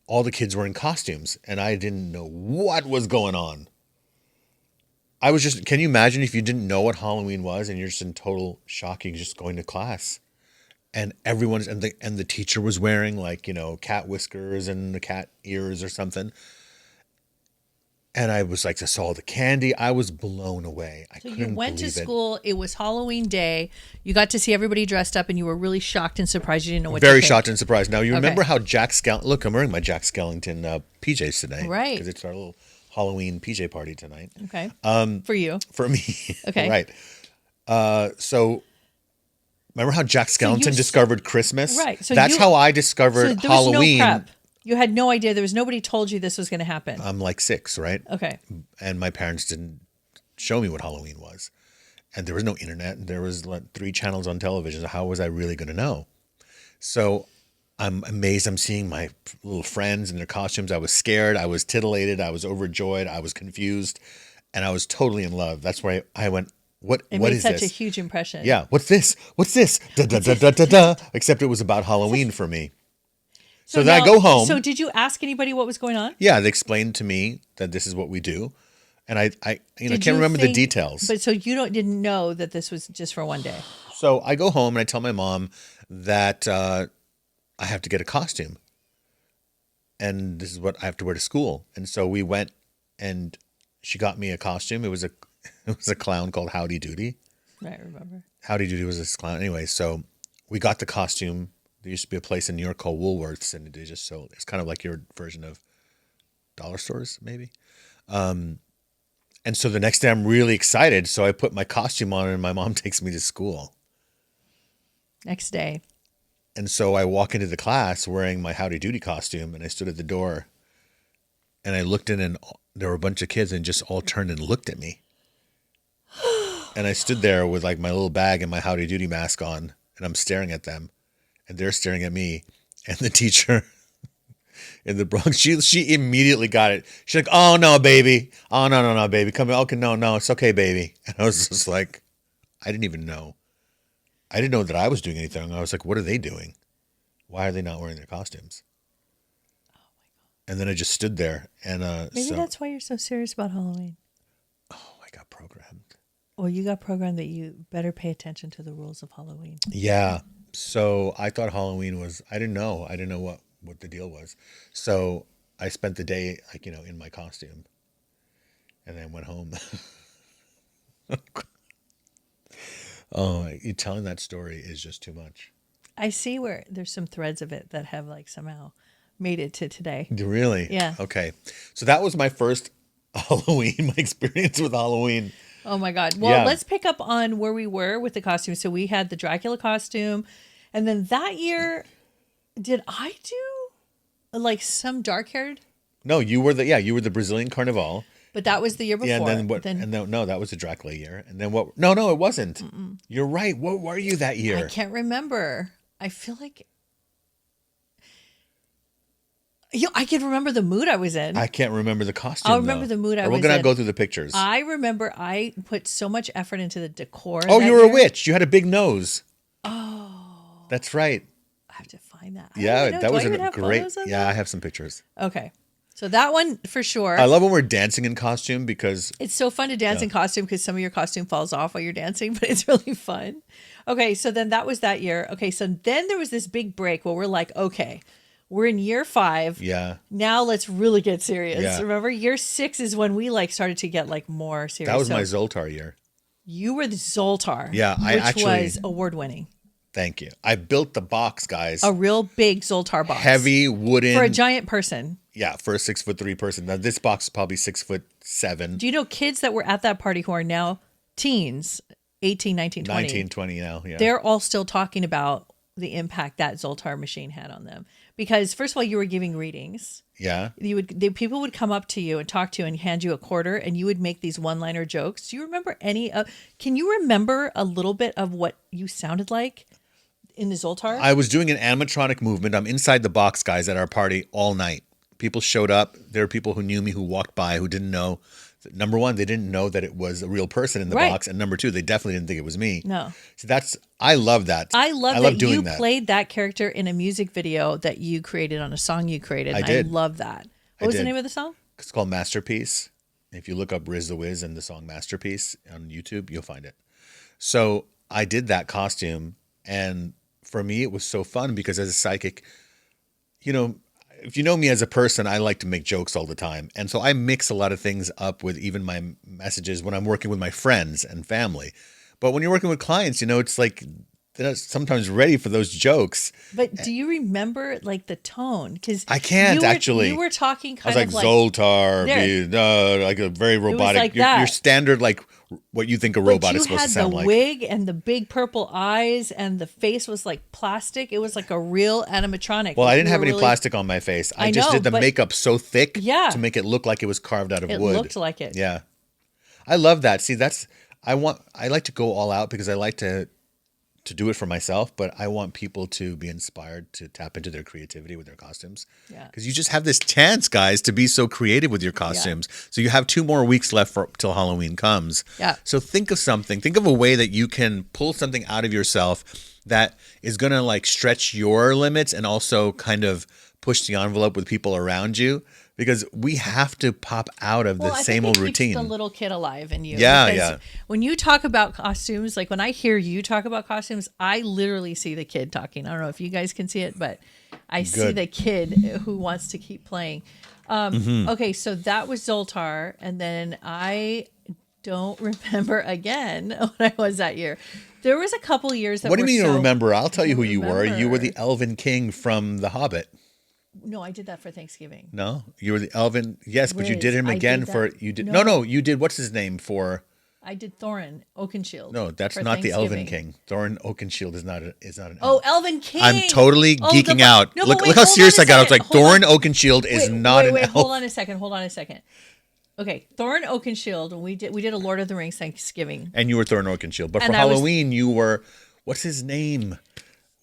all the kids were in costumes, and I didn't know what was going on. I was just, can you imagine if you didn't know what Halloween was and you're just in total shock, you're just going to class, and the teacher was wearing like, cat whiskers and the cat ears or something. And I was like, I saw the candy. I was blown away. I So couldn't you went to believe it. school. It was Halloween day. You got to see everybody dressed up, and you were really shocked and surprised. You didn't know what Very to pick. shocked and surprised. Now, you Okay. remember how Jack Skellington... Look, I'm wearing my Jack Skellington PJs today. Right. Because it's our little Halloween PJ party tonight. Okay. For you. For me. Okay. Right. So, remember how Jack Skellington you- discovered Christmas? Right. So that's you- how I So discovered there was Halloween. no prep. You had no idea. There was nobody told you this was going to happen. I'm like 6, right? Okay. And my parents didn't show me what Halloween was. And there was no internet. There was like 3 channels on television. How was I really going to know? So I'm amazed. I'm seeing my little friends in their costumes. I was scared. I was titillated. I was overjoyed. I was confused. And I was totally in love. That's where I went, what It what made is such this? a huge impression. Yeah. What's this? What's this? Da, da, da, da, da, da. Except it was about Halloween for me. So then I now- go home. So did you ask anybody what was going on? Yeah, they explained to me that this is what we do. And I Did can't you remember the think- details. But so you didn't know that this was just for one day. So I go home and I tell my mom that I have to get a costume. And this is what I have to wear to school. And so we went and she got me a costume. It was a clown called Howdy Doody. Right, remember. Howdy Doody was this clown. Anyway, so we got the costume. There used to be a place in New York called Woolworths, and they just sold. It's kind of like your version of dollar stores, maybe. And so the next day I'm really excited. So I put my costume on and my mom takes me to school. Next day. And so I walk into the class wearing my Howdy Doody costume, and I stood at the door and I looked in, and there were a bunch of kids and just all turned and looked at me. And I stood there with like my little bag and my Howdy Doody mask on, and I'm staring at them, and they're staring at me. And the teacher in the Bronx, she immediately got it. She's like, "Oh no, baby. Oh no, baby. Come on. Okay, no, it's okay, baby." And I was just like, I didn't even know. I didn't know that I was doing anything. I was like, what are they doing? Why are they not wearing their costumes? Oh my God. And then I just stood there, and Maybe that's why you're so serious about Halloween. oh, I got programmed. Well, you got programmed that you better pay attention to the rules of Halloween. Yeah. So I thought Halloween was, I didn't know what the deal was. So I spent the day like, in my costume, and then went home. Oh, you telling that story is just too much. I see where there's some threads of it that have like somehow made it to today. Really? Yeah. Okay. So that was my first Halloween, my experience with Halloween. Oh my God. Well, Yeah. let's pick up on where we were with the costume. So we had the Dracula costume. And then that year, did I do like some dark haired? No, you were the Brazilian Carnival. But that was the year before. Yeah, and then what? No, that was the Dracula year. And then what? No, it wasn't. You're right. What were you that year? I can't remember. I feel like I can remember the mood I was in. I can't remember the costume. I'll remember the mood I was in. We're gonna go through the pictures. I remember I put so much effort into the decor. Oh, that you were a year. witch. You had a big nose. Oh, That's right. I have to find that. Yeah, that was a a great. Yeah, I have some pictures. Okay, so that one for sure. I love when we're dancing in costume because It's so fun to dance in costume because some of your costume falls off while you're dancing, but it's really fun. Okay, so then that was that year. Okay, so then there was this big break where we're like, okay, we're in year 5. yeah, Now let's really get serious. Yeah. Remember, year 6 is when we like started to get like more serious. that was So my Zoltar year. You were the Zoltar. Yeah, I which actually- was award winning. Thank you. I built the box, guys. A real big Zoltar box. Heavy wooden. For a giant person. Yeah, for a 6'3" person. Now this box is probably 6'7". Do you know kids that were at that party who are now teens, 18, 19, 20? 19, 20 now. Yeah. They're all still talking about the impact that Zoltar machine had on them. Because first of all, you were giving readings. Yeah. People would come up to you and talk to you and hand you a quarter, and you would make these one-liner jokes. Do you remember can you remember a little bit of what you sounded like in the Zoltar? I was doing an animatronic movement. I'm inside the box, guys, at our party all night. People showed up. There were people who knew me, who walked by, who didn't know. Number one, they didn't know that it was a real person in the Right. box. And number two, they definitely didn't think it was me. No. So I love that. I love that doing you that. played that character in a music video that you created on a song you created. I And did. I love that. I What was the did. name of the song? It's called Masterpiece. If you look up Riz the Wiz and the song Masterpiece on YouTube, you'll find it. So I did that costume. And for me, it was so fun because as a psychic, you know, if you know me as a person, I like to make jokes all the time. And so I mix a lot of things up with even my messages when I'm working with my friends and family. But when you're working with clients, you know, it's like they're not sometimes ready for those jokes. But do you remember like the tone? Because I can't actually. You were talking I was kind like of like Zoltar, like a very robotic. like your that. standard, like what you think a robot is supposed to sound you had like. the wig and the big purple eyes, and the face was like plastic. It was like a real animatronic. Well, Like, I didn't you have were any really- plastic on my face. I just know, did the but- makeup so thick Yeah. to make it look like it was carved out of It wood. looked like it. Yeah. I love that. See, I like to go all out because I like to do it for myself, but I want people to be inspired to tap into their creativity with their costumes. Yeah. Because you just have this chance, guys, to be so creative with your costumes. So you have 2 more weeks left till Halloween comes. Yeah. So think of something. Think of a way that you can pull something out of yourself that is going to like stretch your limits and also kind of push the envelope with people around you. Because we have to pop out of the I same think old it keeps routine. the little kid alive in you. Yeah, because yeah. When you talk about costumes, like when I hear you talk about costumes, I literally see the kid talking. I don't know if you guys can see it, but I see Good. the kid who wants to keep playing. Okay, so that was Zoltar, and then I don't remember again what I was that year. There was a couple years that What do you were mean you so- don't remember? I'll tell you who you were. You were remember. the Elven King from The Hobbit. No, I did that for Thanksgiving. No, you were the Elven. Yes, but you Riz, did him I again did for that. you did. No. No, you did. What's his name for? I did Thorin Oakenshield. No, that's for not the Elven Thanksgiving. King. Thorin Oakenshield is not an. Oh, Elven King. I'm totally Oh, geeking the- out. No, but look wait, look how hold on serious a I got. I was second. like, Hold Thorin on. Oakenshield is Wait, not wait, an wait, elf. Hold on a second. Okay, Thorin Oakenshield. We did a Lord of the Rings Thanksgiving. And you were Thorin Oakenshield, but And for I was- Halloween you were. What's his name?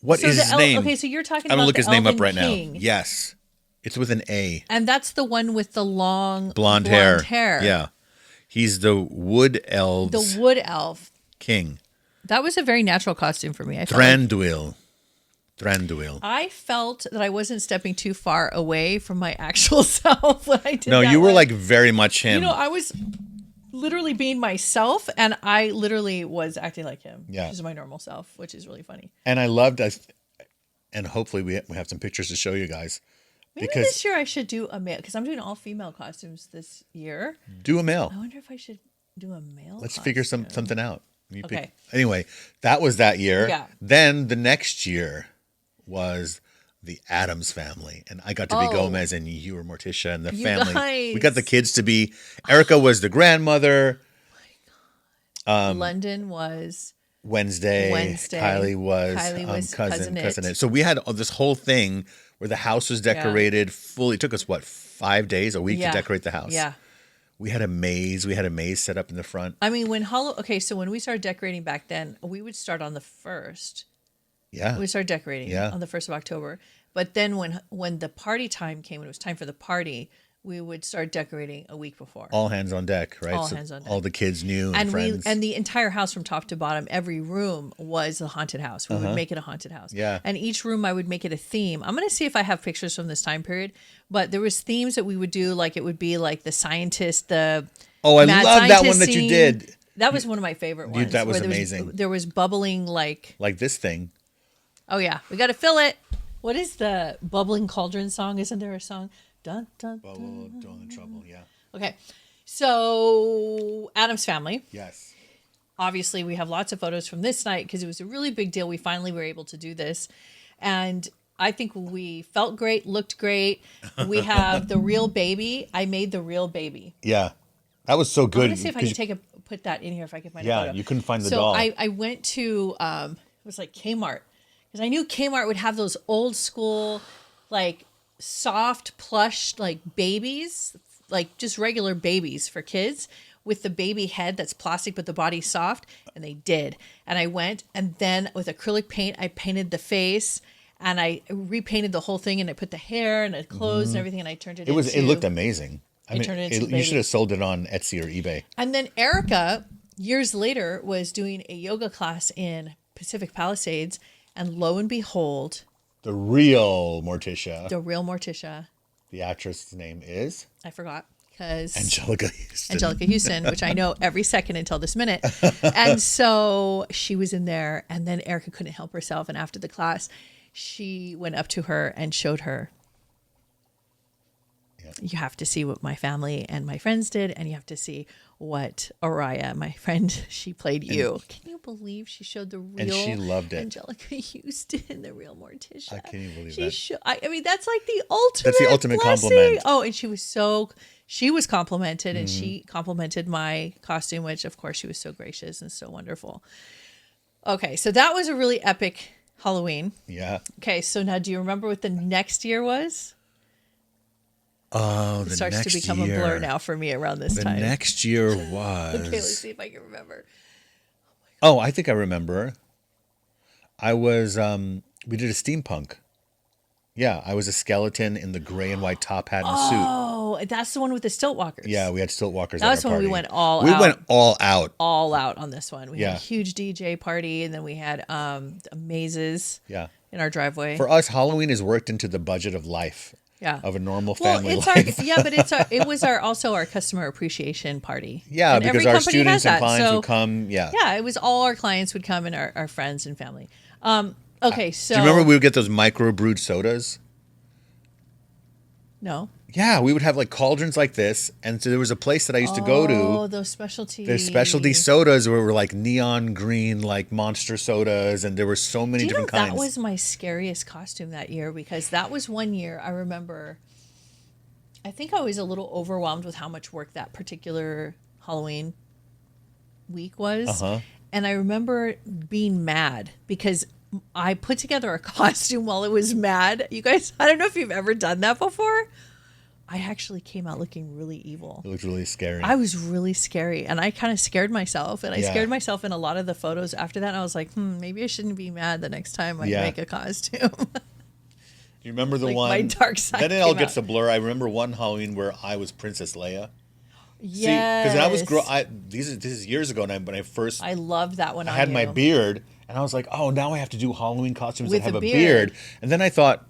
What So is the his name? Okay, so you're talking I'm about gonna look the his name up Elven right King. now. Yes, it's with an A. And that's the one with the long Blonde hair. hair. Yeah, he's the Wood Elves The wood elf. King. That was a very natural costume for me. I felt like- Thranduil. I felt that I wasn't stepping too far away from my actual self when I did No, that you were one. like very much him. You know, I was literally being myself, and I literally was acting like him. Yeah. Which is my normal self, which is really funny. And I loved us, and hopefully we have some pictures to show you guys. Maybe Because this year I should do a male, because I'm doing all female costumes this year. do a male. I wonder if I should do a male. Let's figure costume. something out. Okay. Anyway, that was that year. Yeah. Then the next year, was the Addams family, and I got to be Gomez, and you were Morticia, and the You family. guys. We got the kids to be. Erica was the grandmother. London was Wednesday. Kylie was cousin. So we had this whole thing where the house was decorated fully. It took us, 5 days, a week to decorate the house. Yeah. We had a maze. We had a maze set up in the front. I mean, so when we started decorating back then, we would start on the 1st. Yeah. We started decorating on the 1st of October. But then when the party time came, when it was time for the party, we would start decorating a week before. All hands on deck, right? All hands on deck. All the kids knew and friends. And the entire house from top to bottom, every room was a haunted house. We would make it a haunted house. Yeah. And each room I would make it a theme. I'm going to see if I have pictures from this time period. But there was themes that we would do, like it would be like the scientist, the Oh, I mad love that one scientist that you scene. did. That was one of my favorite ones. that was where amazing. There was bubbling like this thing. oh yeah, we got to fill it. What is the bubbling cauldron song? Isn't there a song? Dun, dun, Bubble, don't trouble, yeah. Okay, so Addams family. Yes. Obviously, we have lots of photos from this night because it was a really big deal. We finally were able to do this, and I think we felt great, looked great. We have the real baby. I made the real baby. Yeah. That was so good. I'm gonna see if I can put that in here if I can find a photo. Yeah, you couldn't find the so doll. I went to it was like Kmart because I knew Kmart would have those old school like soft plush like babies, like just regular babies for kids with the baby head that's plastic but the body's soft, and they did. And I went, and then with acrylic paint I painted the face. And I repainted the whole thing, and I put the hair and the clothes and everything, and I turned it. It looked amazing. I turned it into the you baby. should have sold it on Etsy or eBay. And then Erica, years later, was doing a yoga class in Pacific Palisades, and lo and behold, The real Morticia. the real Morticia, The actress' name is I forgot because Angelica Houston. Angelica Houston, which I know every second until this minute. And so she was in there, and then Erica couldn't help herself, and after the class, she went up to her and showed her. You have to see what my family and my friends did, and you have to see what Araya, my friend, she played you. Can you believe she showed the real And she loved it. Angelica Houston, the real Morticia? I can't even believe that. I mean, that's like the ultimate. That's the ultimate blessing. compliment. Oh, and she was complimented, and she complimented my costume, which of course she was so gracious and so wonderful. Okay, so that was a really epic Halloween. Yeah. Okay, so now do you remember what the next year was? Oh, It the starts next to become year. a blur now for me around this time. The next year was. Okay, let's see if I can remember. Oh, I think I remember. I was. We did a steampunk. Yeah, I was a skeleton in the gray and white top hat and suit. Oh, that's the one with the stilt walkers. Yeah, we had stilt walkers. That's at our when we party. went all We out. went all out. All out on this one. We had Yeah. a huge DJ party, and then we had mazes Yeah. in our driveway. For us, Halloween is worked into the budget of life. Yeah. Of a normal Well, family it's life. it was also our customer appreciation party. Yeah, And because every our company has students and that, clients so- would come. Yeah. Yeah, it was all our clients would come and our friends and family. Okay, so Do you remember we would get those micro brewed sodas? No. Yeah, we would have like cauldrons like this, and so there was a place that I used to go Oh, to. those specialty. There's specialty sodas where were like neon green, like monster sodas, and there were so many Do you know different kinds. that was my scariest costume that year, because that was one year I remember. I think I was a little overwhelmed with how much work that particular Halloween week was. And I remember being mad because I put together a costume while it was mad. You guys, I don't know if you've ever done that before. I actually came out looking really evil. It looked really scary. I was really scary, and I kind of scared myself, and I Yeah. scared myself in a lot of the photos after that. And I was like, maybe I shouldn't be mad the next time I Yeah. make a costume. You remember the Like, one? my dark side Then it all came gets out. a blur. I remember one Halloween where I was Princess Leia. Yes. Because I was this is years ago, and when I first I loved that one. I on had my you. beard, and I was like, oh, now I have to do Halloween costumes With that have a a beard. beard. And then I thought,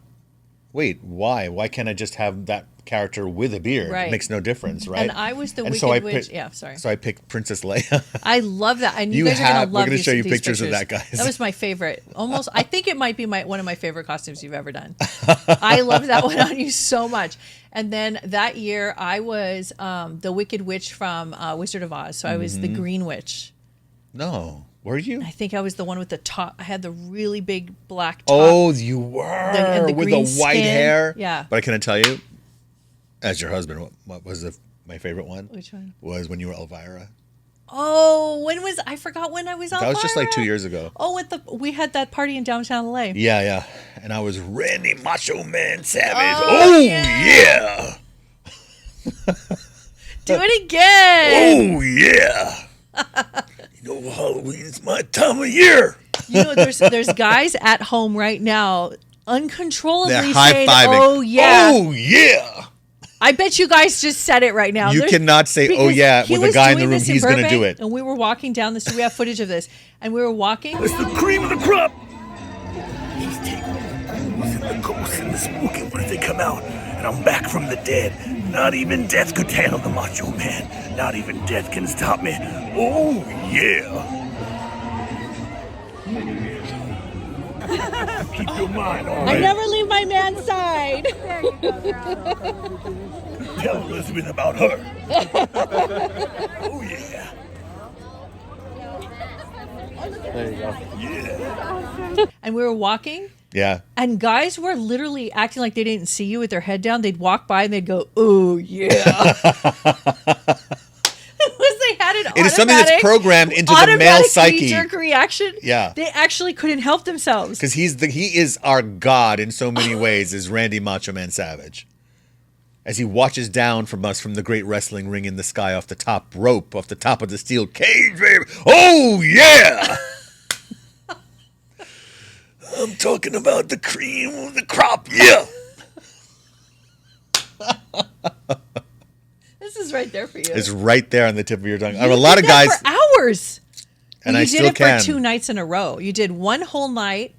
wait, why? Why can't I just have that character with a beard? Right. It makes no difference, right? And I was the Wicked so I Witch. picked, Yeah, sorry. So I picked Princess Leia. I love that. And you You guys are have- going to we're love gonna these, show you these pictures of that, guys. That was my favorite. Almost, I think it might be one of my favorite costumes you've ever done. I loved that one on you so much. And then that year, I was the Wicked Witch from Wizard of Oz. So I was the Green Witch. No. Were you? I think I was the one with the top. I had the really big black top. Oh, you were and the with green the white skin. hair. Yeah. But can I tell you, as your husband, what was my favorite one? Which one? Was when you were Elvira. Oh, when was I forgot when I was on. That was just like 2 years ago. Oh, we had that party in downtown LA. Yeah. And I was Randy Macho Man Savage. Oh yeah. Do it again. Oh yeah. You know, Halloween's my time of year. You know, there's guys at home right now uncontrollably They're saying, high-fiving. "Oh yeah." Oh yeah. I bet you guys just said it right now. You cannot say, "Oh because yeah," he with a was guy in the doing room. this in He's going to Burbank, do it. And we were walking down the street. We have footage of this. And we were walking. It's the cream of the crop. He's taking the ghosts and the spooky. What if they come out and I'm back from the dead? Not even death could handle the Macho Man. Not even death can stop me. Oh yeah. Keep your mind on I it. never leave my man's side. Tell Elizabeth about her. Oh yeah. There you go. Yeah. And we were walking. Yeah. And guys were literally acting like they didn't see you with their head down. They'd walk by and they'd go, "Oh yeah." Because they had an It is something that's programmed into the male psyche. knee-jerk reaction. Yeah. They actually couldn't help themselves. Because he is our god in so many ways, is Randy Macho Man Savage. As he watches down from us from the great wrestling ring in the sky off the top rope, off the top of the steel cage, baby. Oh, yeah! I'm talking about the cream of the crop, yeah! This is right there for you. It's right there on the tip of your tongue. I have You a lot did of that guys, for hours. and you I did still it can. for 2 nights in a row. You did one whole night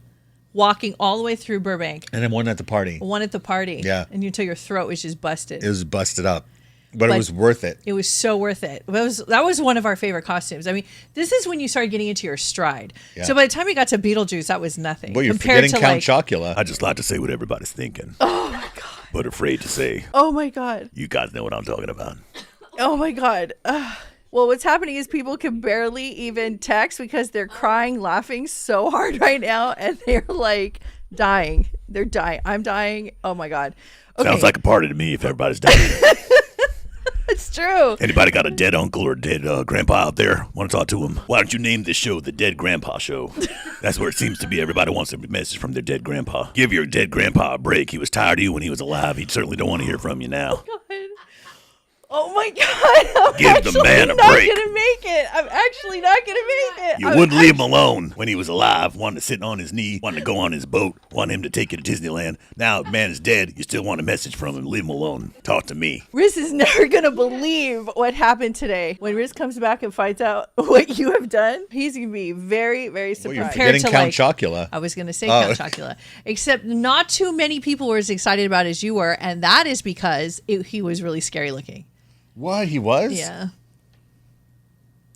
walking all the way through Burbank, And then one at the party. one at the party. Yeah. And until your throat was just busted. It was busted up. But it But- was worth it. It was so worth it. That was one of our favorite costumes. I mean, this is when you started getting into your stride. Yeah. So by the time you got to Beetlejuice, that was nothing. Well, you're compared forgetting to Count like, Chocula. I just like to say what everybody's thinking. Oh my god. But afraid to say. oh my God. You guys know what I'm talking about. Oh my God. Well, what's happening is people can barely even text because they're crying, laughing so hard right now. And they're like dying. They're dying. I'm dying. Oh my God. Okay. Sounds like a party to me if everybody's dying. It's true. Anybody got a dead uncle or dead grandpa out there? Want to talk to him? Why don't you name this show the Dead Grandpa Show? That's where it seems to be. Everybody wants a message from their dead grandpa. Give your dead grandpa a break. He was tired of you when he was alive. He certainly don't want to hear from you now. Oh my God. I'm Give the man a not break. gonna make it. I'm actually not gonna make it. You wouldn't leave him alone when he was alive, wanting to sit on his knee, wanting to go on his boat, wanting him to take you to Disneyland. Now, the man is dead. You still want a message from him. Leave him alone. Talk to me. Riz is never gonna believe what happened today. When Riz comes back and finds out what you have done, he's gonna be very, very Well, you're surprised. forgetting Count Chocula. I was gonna say Oh. Count Chocula, except not too many people were as excited about it as you were, and that is because he was really scary looking. What? He was? Yeah.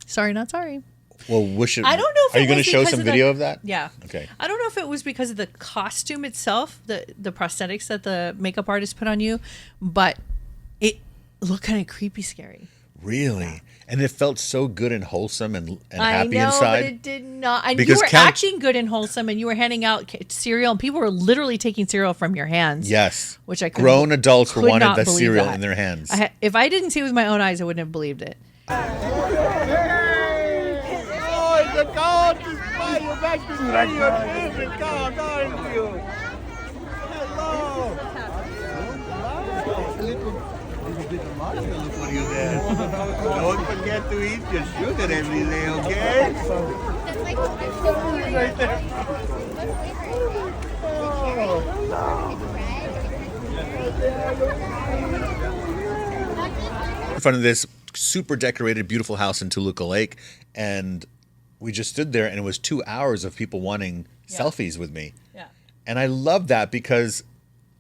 Sorry, not sorry. Well, wish it. I don't know if Are it you going to was show because some of the- video of that? Yeah. Okay. I don't know if it was because of the costume itself, the prosthetics that the makeup artist put on you, but it looked kind of creepy scary. Really? And it felt so good and wholesome and I happy know, inside. but it did not. And Because you were Count- acting good and wholesome, and you were handing out cereal, and people were literally taking cereal from your hands. Yes. Which I couldn't- Grown adults were could wanting not the believe cereal that. in their hands. If I didn't see it with my own eyes, I wouldn't have believed it. Oh, it's a god! Despite you back to see your favorite god, aren't you? Hello! A little bit of marshmallow for you there. Don't forget to eat your sugar every day, okay? Right there. In front of this super decorated, beautiful house in Toluca Lake, and we just stood there, and it was 2 hours of people wanting selfies with me. Yeah. And I love that because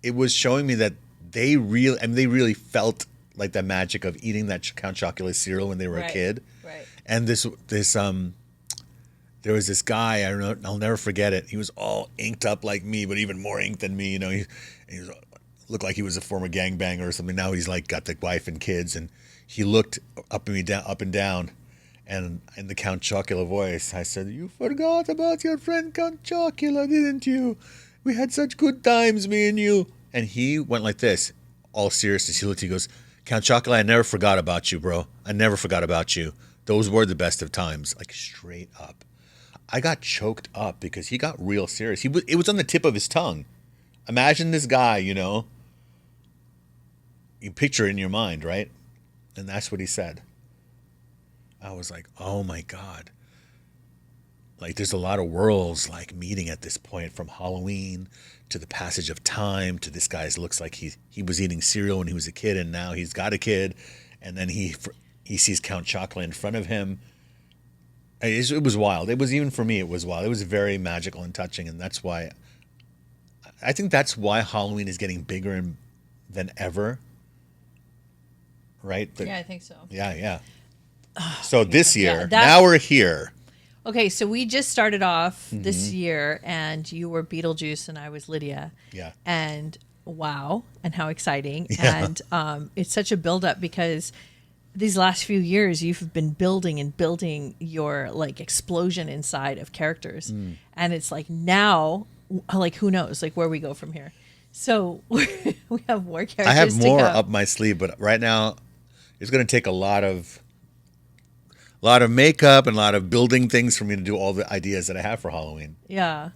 it was showing me that they really felt like the magic of eating that Count Chocula cereal when they were a Right. kid. Right. And there was this guy, I'll never forget it. He was all inked up like me, but even more inked than me. You know, he looked like he was a former gangbanger or something. Now he's like got the wife and kids, and he looked up and down, And in the Count Chocula voice, I said, "You forgot about your friend Count Chocula, didn't you? We had such good times, me and you." And he went like this, all seriousness. He looked, he goes, "Count Chocula, I never forgot about you, bro. I never forgot about you. Those were the best of times." Like straight up. I got choked up because he got real serious. It was on the tip of his tongue. Imagine this guy, you know. You picture it in your mind, right? And that's what he said. I was like, oh my God. Like there's a lot of worlds like meeting at this point, from Halloween to the passage of time to this guy looks like he was eating cereal when he was a kid and now he's got a kid. And then he sees Count Chocula in front of him. It was wild. It was, even for me, it was wild. It was very magical and touching. And that's why, I think that's why Halloween is getting bigger than ever. Right? Yeah, I think so. Yeah. So this year, that- now we're here. Okay, so we just started off this year, and you were Beetlejuice, and I was Lydia. Yeah. And wow, and how exciting! Yeah. And it's such a build-up because these last few years you've been building your like explosion inside of characters, and it's like now, like who knows, like where we go from here. So we have more characters. I have more to up my sleeve, but right now it's going to take a lot of makeup and a lot of building things for me to do all the ideas that I have for Halloween. Yeah.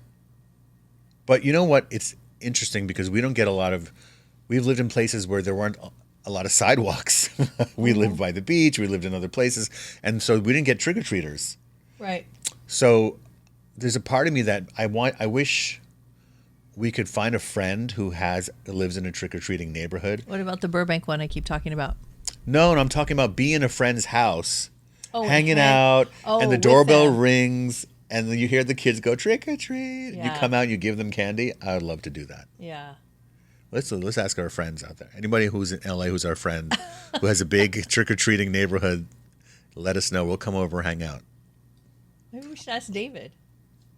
But you know what? It's interesting because we don't get we've lived in places where there weren't a lot of sidewalks. We lived by the beach. We lived in other places. And so we didn't get trick-or-treaters. Right. So there's a part of me that I wish we could find a friend who lives in a trick-or-treating neighborhood. What about the Burbank one I keep talking about? No, I'm talking about being in a friend's house, hanging and- out, and the with doorbell them. rings, and then you hear the kids go trick or treat. Yeah. You come out, and you give them candy. I would love to do that. Yeah. Let's ask our friends out there. Anybody who's in LA who's our friend, who has a big trick or treating neighborhood, let us know. We'll come over and hang out. Maybe we should ask David.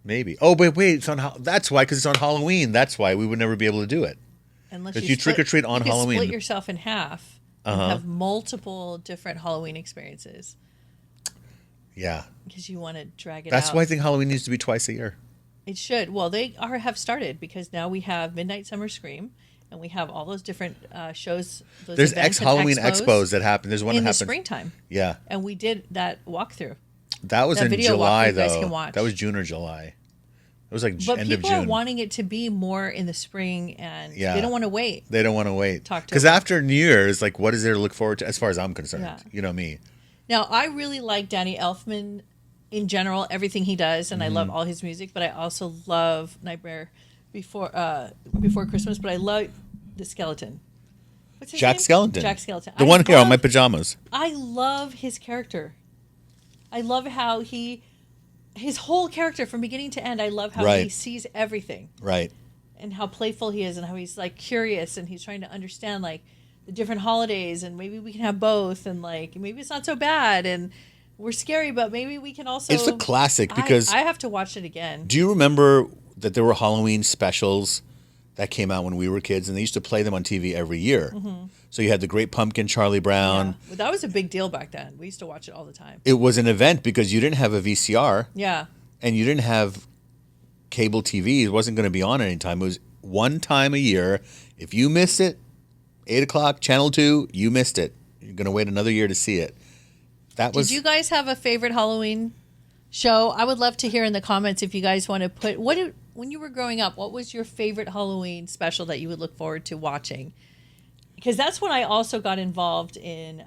Maybe. Oh, but wait, that's why, because it's on Halloween. That's why we would never be able to do it. Unless Because you trick or treat on you could Halloween. split yourself in half and have multiple different Halloween experiences Yeah. because you want to drag it That's out. why I think Halloween needs to be twice a year. It should. Well, they have started because now we have Midnight Summer Scream and we have all those different shows. Those There's events and Halloween expos that happen. There's one in that the happens. springtime. Yeah. And we did that walkthrough. That was That in video July, walkthrough you guys though. can watch. That was June or July. It was like But end of people June. are wanting it to be more in the spring and Yeah. they don't want to wait. They don't want to wait. Talk to Because them. after New Year's, like, what is there to look forward to, as far as I'm concerned? Yeah. You know me. Now, I really like Danny Elfman in general, everything he does, and I Mm-hmm. love all his music, but I also love Nightmare Before Christmas, but I love the skeleton. What's his Jack name? Skellington. Jack Skellington. The one here on my pajamas. I love his character. I love how his whole character from beginning to end, I love how he Right. sees everything Right. and how playful he is and how he's like curious and he's trying to understand like the different holidays and maybe we can have both and like maybe it's not so bad and we're scary but maybe we can also It's a classic because I have to watch it again. do you remember that there were Halloween specials that came out when we were kids, and they used to play them on TV every year? So you had the Great Pumpkin, Charlie Brown. Yeah. Well, that was a big deal back then. We used to watch it all the time. It was an event because you didn't have a VCR Yeah. and you didn't have cable TV. It wasn't going to be on anytime. It was one time a year. If you missed it, 8 o'clock, Channel 2, you missed it. You're going to wait another year to see it. That was. Did you guys have a favorite Halloween show? I would love to hear in the comments if you guys want to put when you were growing up, what was your favorite Halloween special that you would look forward to watching? Because that's when I also got involved in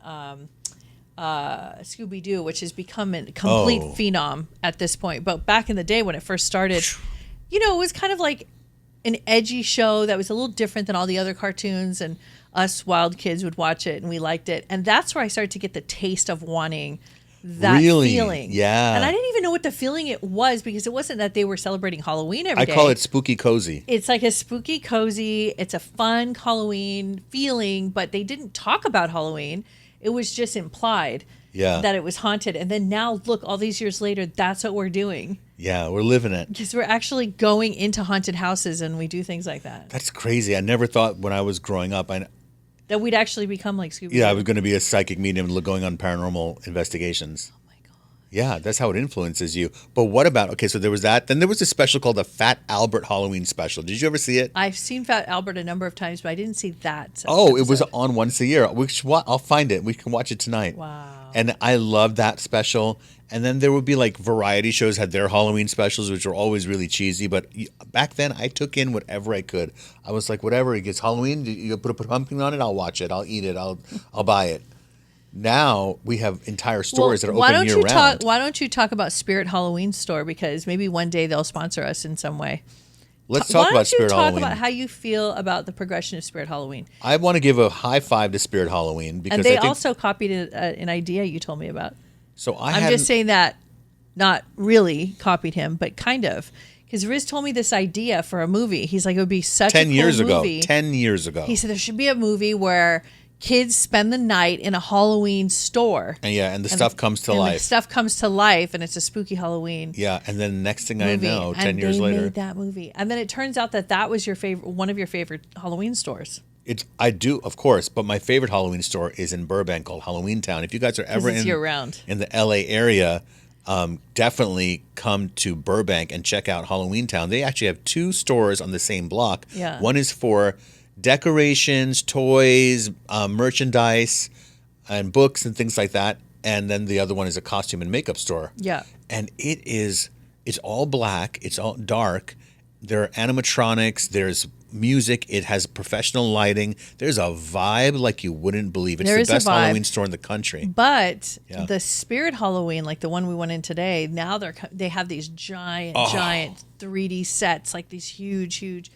Scooby-Doo, which has become a complete phenom at this point. But back in the day when it first started, it was kind of like an edgy show that was a little different than all the other cartoons, and us wild kids would watch it and we liked it. And that's where I started to get the taste of wanting that Really? feeling. Yeah. And I didn't even know what the feeling it was because it wasn't that they were celebrating Halloween every I day. call it spooky cozy. It's like a spooky cozy. It's a fun Halloween feeling, but they didn't talk about Halloween. It was just implied Yeah. that it was haunted. And then now, look, all these years later, that's what we're doing. Yeah, we're living it. Because we're actually going into haunted houses and we do things like that. That's crazy. I never thought when I was growing up, That we'd actually become like Scooby-Doo. I was going to be a psychic medium going on paranormal investigations. Oh my God. Yeah, that's how it influences you. But what about, okay, so there was that. Then there was a special called the Fat Albert Halloween special. Did you ever see it? I've seen Fat Albert a number of times, but I didn't see that. Oh, it was episode. on once a year. I'll find it. We can watch it tonight. Wow. And I love that special. And then there would be like variety shows had their Halloween specials, which were always really cheesy. But back then, I took in whatever I could. I was like, whatever, it gets Halloween. You put a pumpkin on it, I'll watch it. I'll eat it. I'll buy it. Now we have entire stores that are open year round. Why don't you talk about Spirit Halloween store? Because maybe one day they'll sponsor us in some way. Let's talk about Spirit Halloween. Why don't you talk about how you feel about the progression of Spirit Halloween? I want to give a high five to Spirit Halloween because And they I think, also copied an idea you told me about. so I'm just saying that, not really copied him, but kind of. Because Riz told me this idea for a movie. He's like, it would be such a cool movie. 10 years ago. He said there should be a movie where kids spend the night in a Halloween store. And the stuff comes to life. The stuff comes to life, and it's a spooky Halloween. Yeah, and then next thing movie. I know, 10 and years they later. made that movie. And then it turns out that was your favorite, one of your favorite Halloween stores. I do, of course, but my favorite Halloween store is in Burbank called Halloween Town. If you guys are ever in the LA area, definitely come to Burbank and check out Halloween Town. They actually have 2 stores on the same block. Yeah. One is for decorations, toys, merchandise, and books and things like that. And then the other one is a costume and makeup store. Yeah. And it's all black. It's all dark. There are animatronics. There's music. It has professional lighting. There's a vibe like you wouldn't believe. It's the best Halloween store in the country. But the Spirit Halloween, like the one we went in today, now they have these giant 3D sets, like these huge,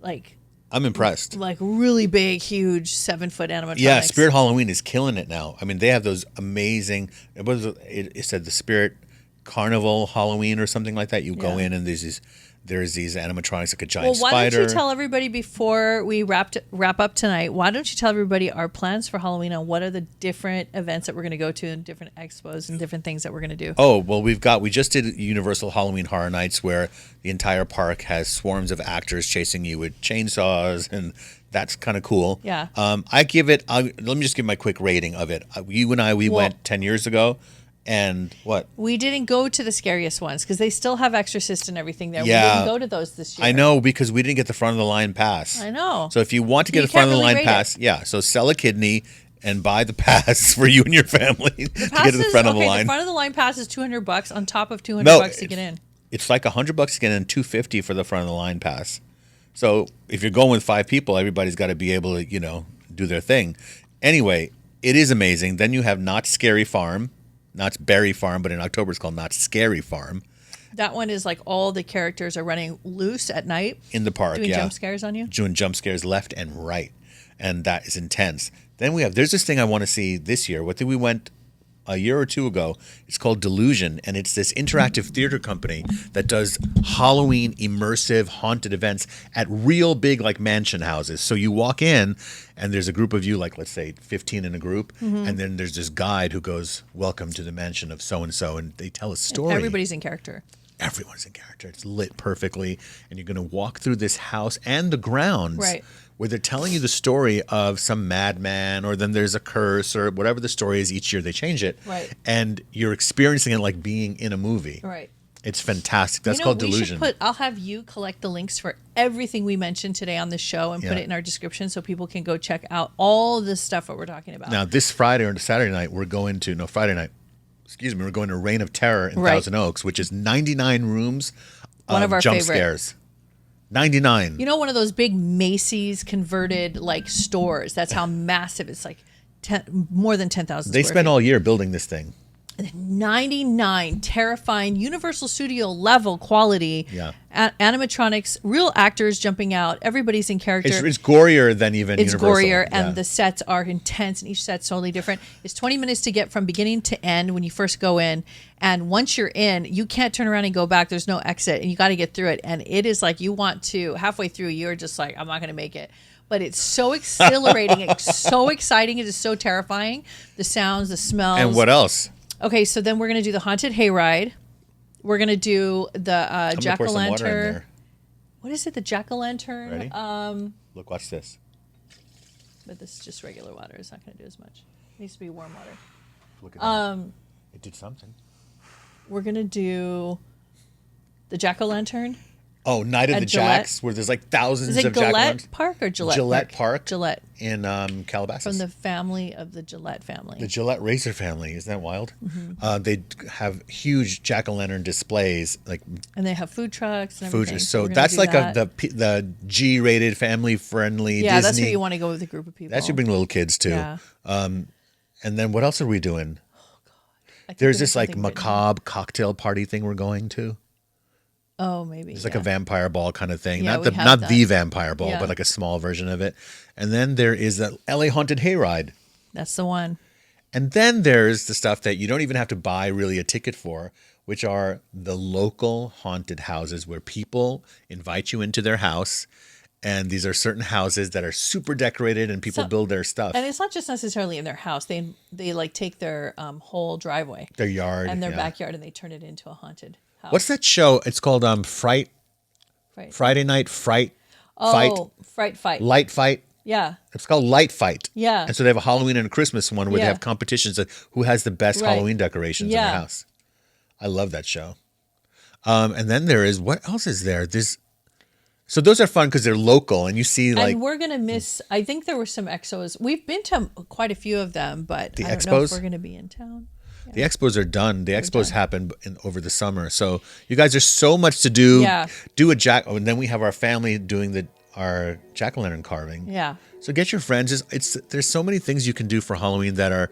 like I'm impressed. Like really big, huge 7-foot animatronics. Yeah, Spirit Halloween is killing it now. I mean, they have those amazing. It said the Spirit Carnival Halloween or something like that. You go in and there's these animatronics like a giant spider. Why don't you tell everybody before we wrap up tonight? Why don't you tell everybody our plans for Halloween and what are the different events that we're going to go to and different expos and different things that we're going to do? Oh, well, we just did Universal Halloween Horror Nights where the entire park has swarms of actors chasing you with chainsaws, and that's kind of cool. Yeah. let me just give my quick rating of it. You and I, we went 10 years ago. And what? We didn't go to the scariest ones because they still have Exorcist and everything there. Yeah. We didn't go to those this year. I know, because we didn't get the front of the line pass. I know. So if you want to get a front of the line pass, so sell a kidney and buy the pass for you and your family to get to the front of the line. The front of the line pass is $200 on top of $200 to get in. It's like $100 to get in, $250 for the front of the line pass. So if you're going with 5 people, everybody's got to be able to, do their thing. Anyway, it is amazing. Then you have Not Scary Farm. Not Berry Farm, but in October it's called Not Scary Farm. That one is like all the characters are running loose at night. In the park, doing jump scares on you? Doing jump scares left and right. And that is intense. Then there's this thing I want to see this year. We went a year or 2 ago. It's called Delusion, and it's this interactive theater company that does Halloween immersive haunted events at real big like mansion houses. So you walk in and there's a group of you, like let's say 15 in a group, and then there's this guide who goes, "Welcome to the mansion of so-and-so," and they tell a story. And everybody's in character. Everyone's in character. It's lit perfectly, and you're going to walk through this house and the grounds where they're telling you the story of some madman, or then there's a curse, or whatever the story is. Each year they change it, and you're experiencing it like being in a movie. Right. It's fantastic. That's called Delusion. I'll have you collect the links for everything we mentioned today on the show and put it in our description so people can go check out all the stuff that we're talking about. Now, this Friday or Saturday night, we're going to Reign of Terror in Thousand Oaks, which is 99 rooms one of our jump favorite scares. 99. One of those big Macy's converted like stores. That's how massive it's like. More than 10,000. They spent all year building this thing. 99 terrifying Universal Studio level quality animatronics, real actors jumping out. Everybody's in character. It's gorier than even It's Universal. gorier, and the sets are intense, and each set's totally different. It's 20 minutes to get from beginning to end when you first go in, and once you're in, you can't turn around and go back. There's no exit, and you got to get through it. And it is like you want to, halfway through, you're just like, I'm not going to make it. But it's so exhilarating. It's so exciting. It is so terrifying. The sounds, the smells. And what else? Okay, so then we're going to do the Haunted Hayride. We're going to do the Jack-o'-lantern. What is it? The Jack-o'-lantern? Ready? Look, watch this. But this is just regular water. It's not going to do as much. It needs to be warm water. Look at that. It did something. we're going to do the jack-o'-lantern. Oh, Night of At the Gillette. Jacks, where there's like thousands Is it of jack-o'-lanterns. Gillette Park or Gillette Gillette Park. Gillette. In Calabasas. From the family of the Gillette family. The Gillette Razor family. Isn't that wild? They have huge jack-o'-lantern displays, like And they have food trucks and food. everything. So we're gonna that's do like that. the G-rated, family-friendly Yeah, Disney. that's where you want to go with a group of people. That should bring little kids too. Yeah. And then what else are we doing? I think There's there's this like something written. macabre cocktail party thing we're going to. Oh, maybe. It's like a vampire ball kind of thing. Yeah, not we the have not that. the vampire ball, Yeah. but like a small version of it. And then there is the LA Haunted Hayride. That's the one. And then there's the stuff that you don't even have to buy really a ticket for, which are the local haunted houses where people invite you into their house. And these are certain houses that are super decorated and people build their stuff. And it's not just necessarily in their house. They like take their whole driveway Their yard. and their yeah. backyard and they turn it into a haunted house. What's that show? It's called Fright. Friday Night Fright Oh, Fright Fight. Light Fight. Yeah. It's called Light Fight. Yeah. And so they have a Halloween and a Christmas one where they Yeah. have competitions of who has the best Right. Halloween decorations in Yeah. their house. I love that show. And then there is, what else is there? So those are fun because they're local and you see like And we're going to miss, I think there were some exos. We've been to quite a few of them, but The I don't know if expos? we're going to be in town. the expos are done. The expos happen over the summer. So you guys, there's so much to do. Yeah. Do a and then we have our family doing our jack-o'-lantern carving. Yeah. So get your friends. There's so many things you can do for Halloween that are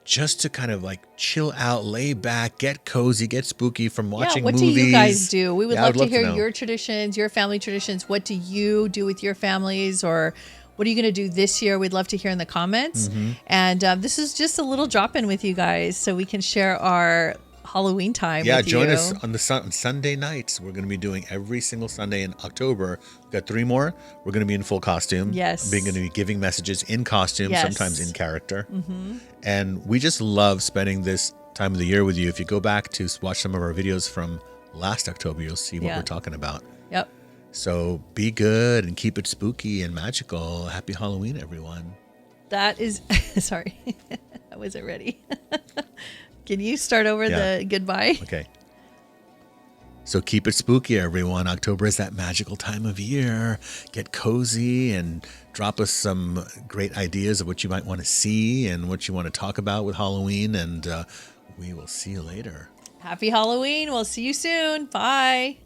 just to kind of like chill out, lay back, get cozy, get spooky from watching what movies. do you guys do? We would Yeah, love I'd to hear know. your traditions, your family traditions. What do you do with your families, or what are you going to do this year? We'd love to hear in the comments. Mm-hmm. And this is just a little drop in with you guys so we can share our Halloween time Yeah, with join you. us on Sunday nights. We're going to be doing every single Sunday in October. We've got 3 more. We're going to be in full costume. Yes. We're going to be giving messages in costume, Yes. sometimes in character. Mm-hmm. And we just love spending this time of the year with you. If you go back to watch some of our videos from last October, you'll see what Yeah. we're talking about. Yep. So be good and keep it spooky and magical. Happy Halloween, everyone. That is, sorry, I wasn't ready. Can you start over Yeah. the goodbye? Okay. So keep it spooky, everyone. October is that magical time of year. Get cozy and drop us some great ideas of what you might want to see and what you want to talk about with Halloween. And we will see you later. Happy Halloween. We'll see you soon. Bye.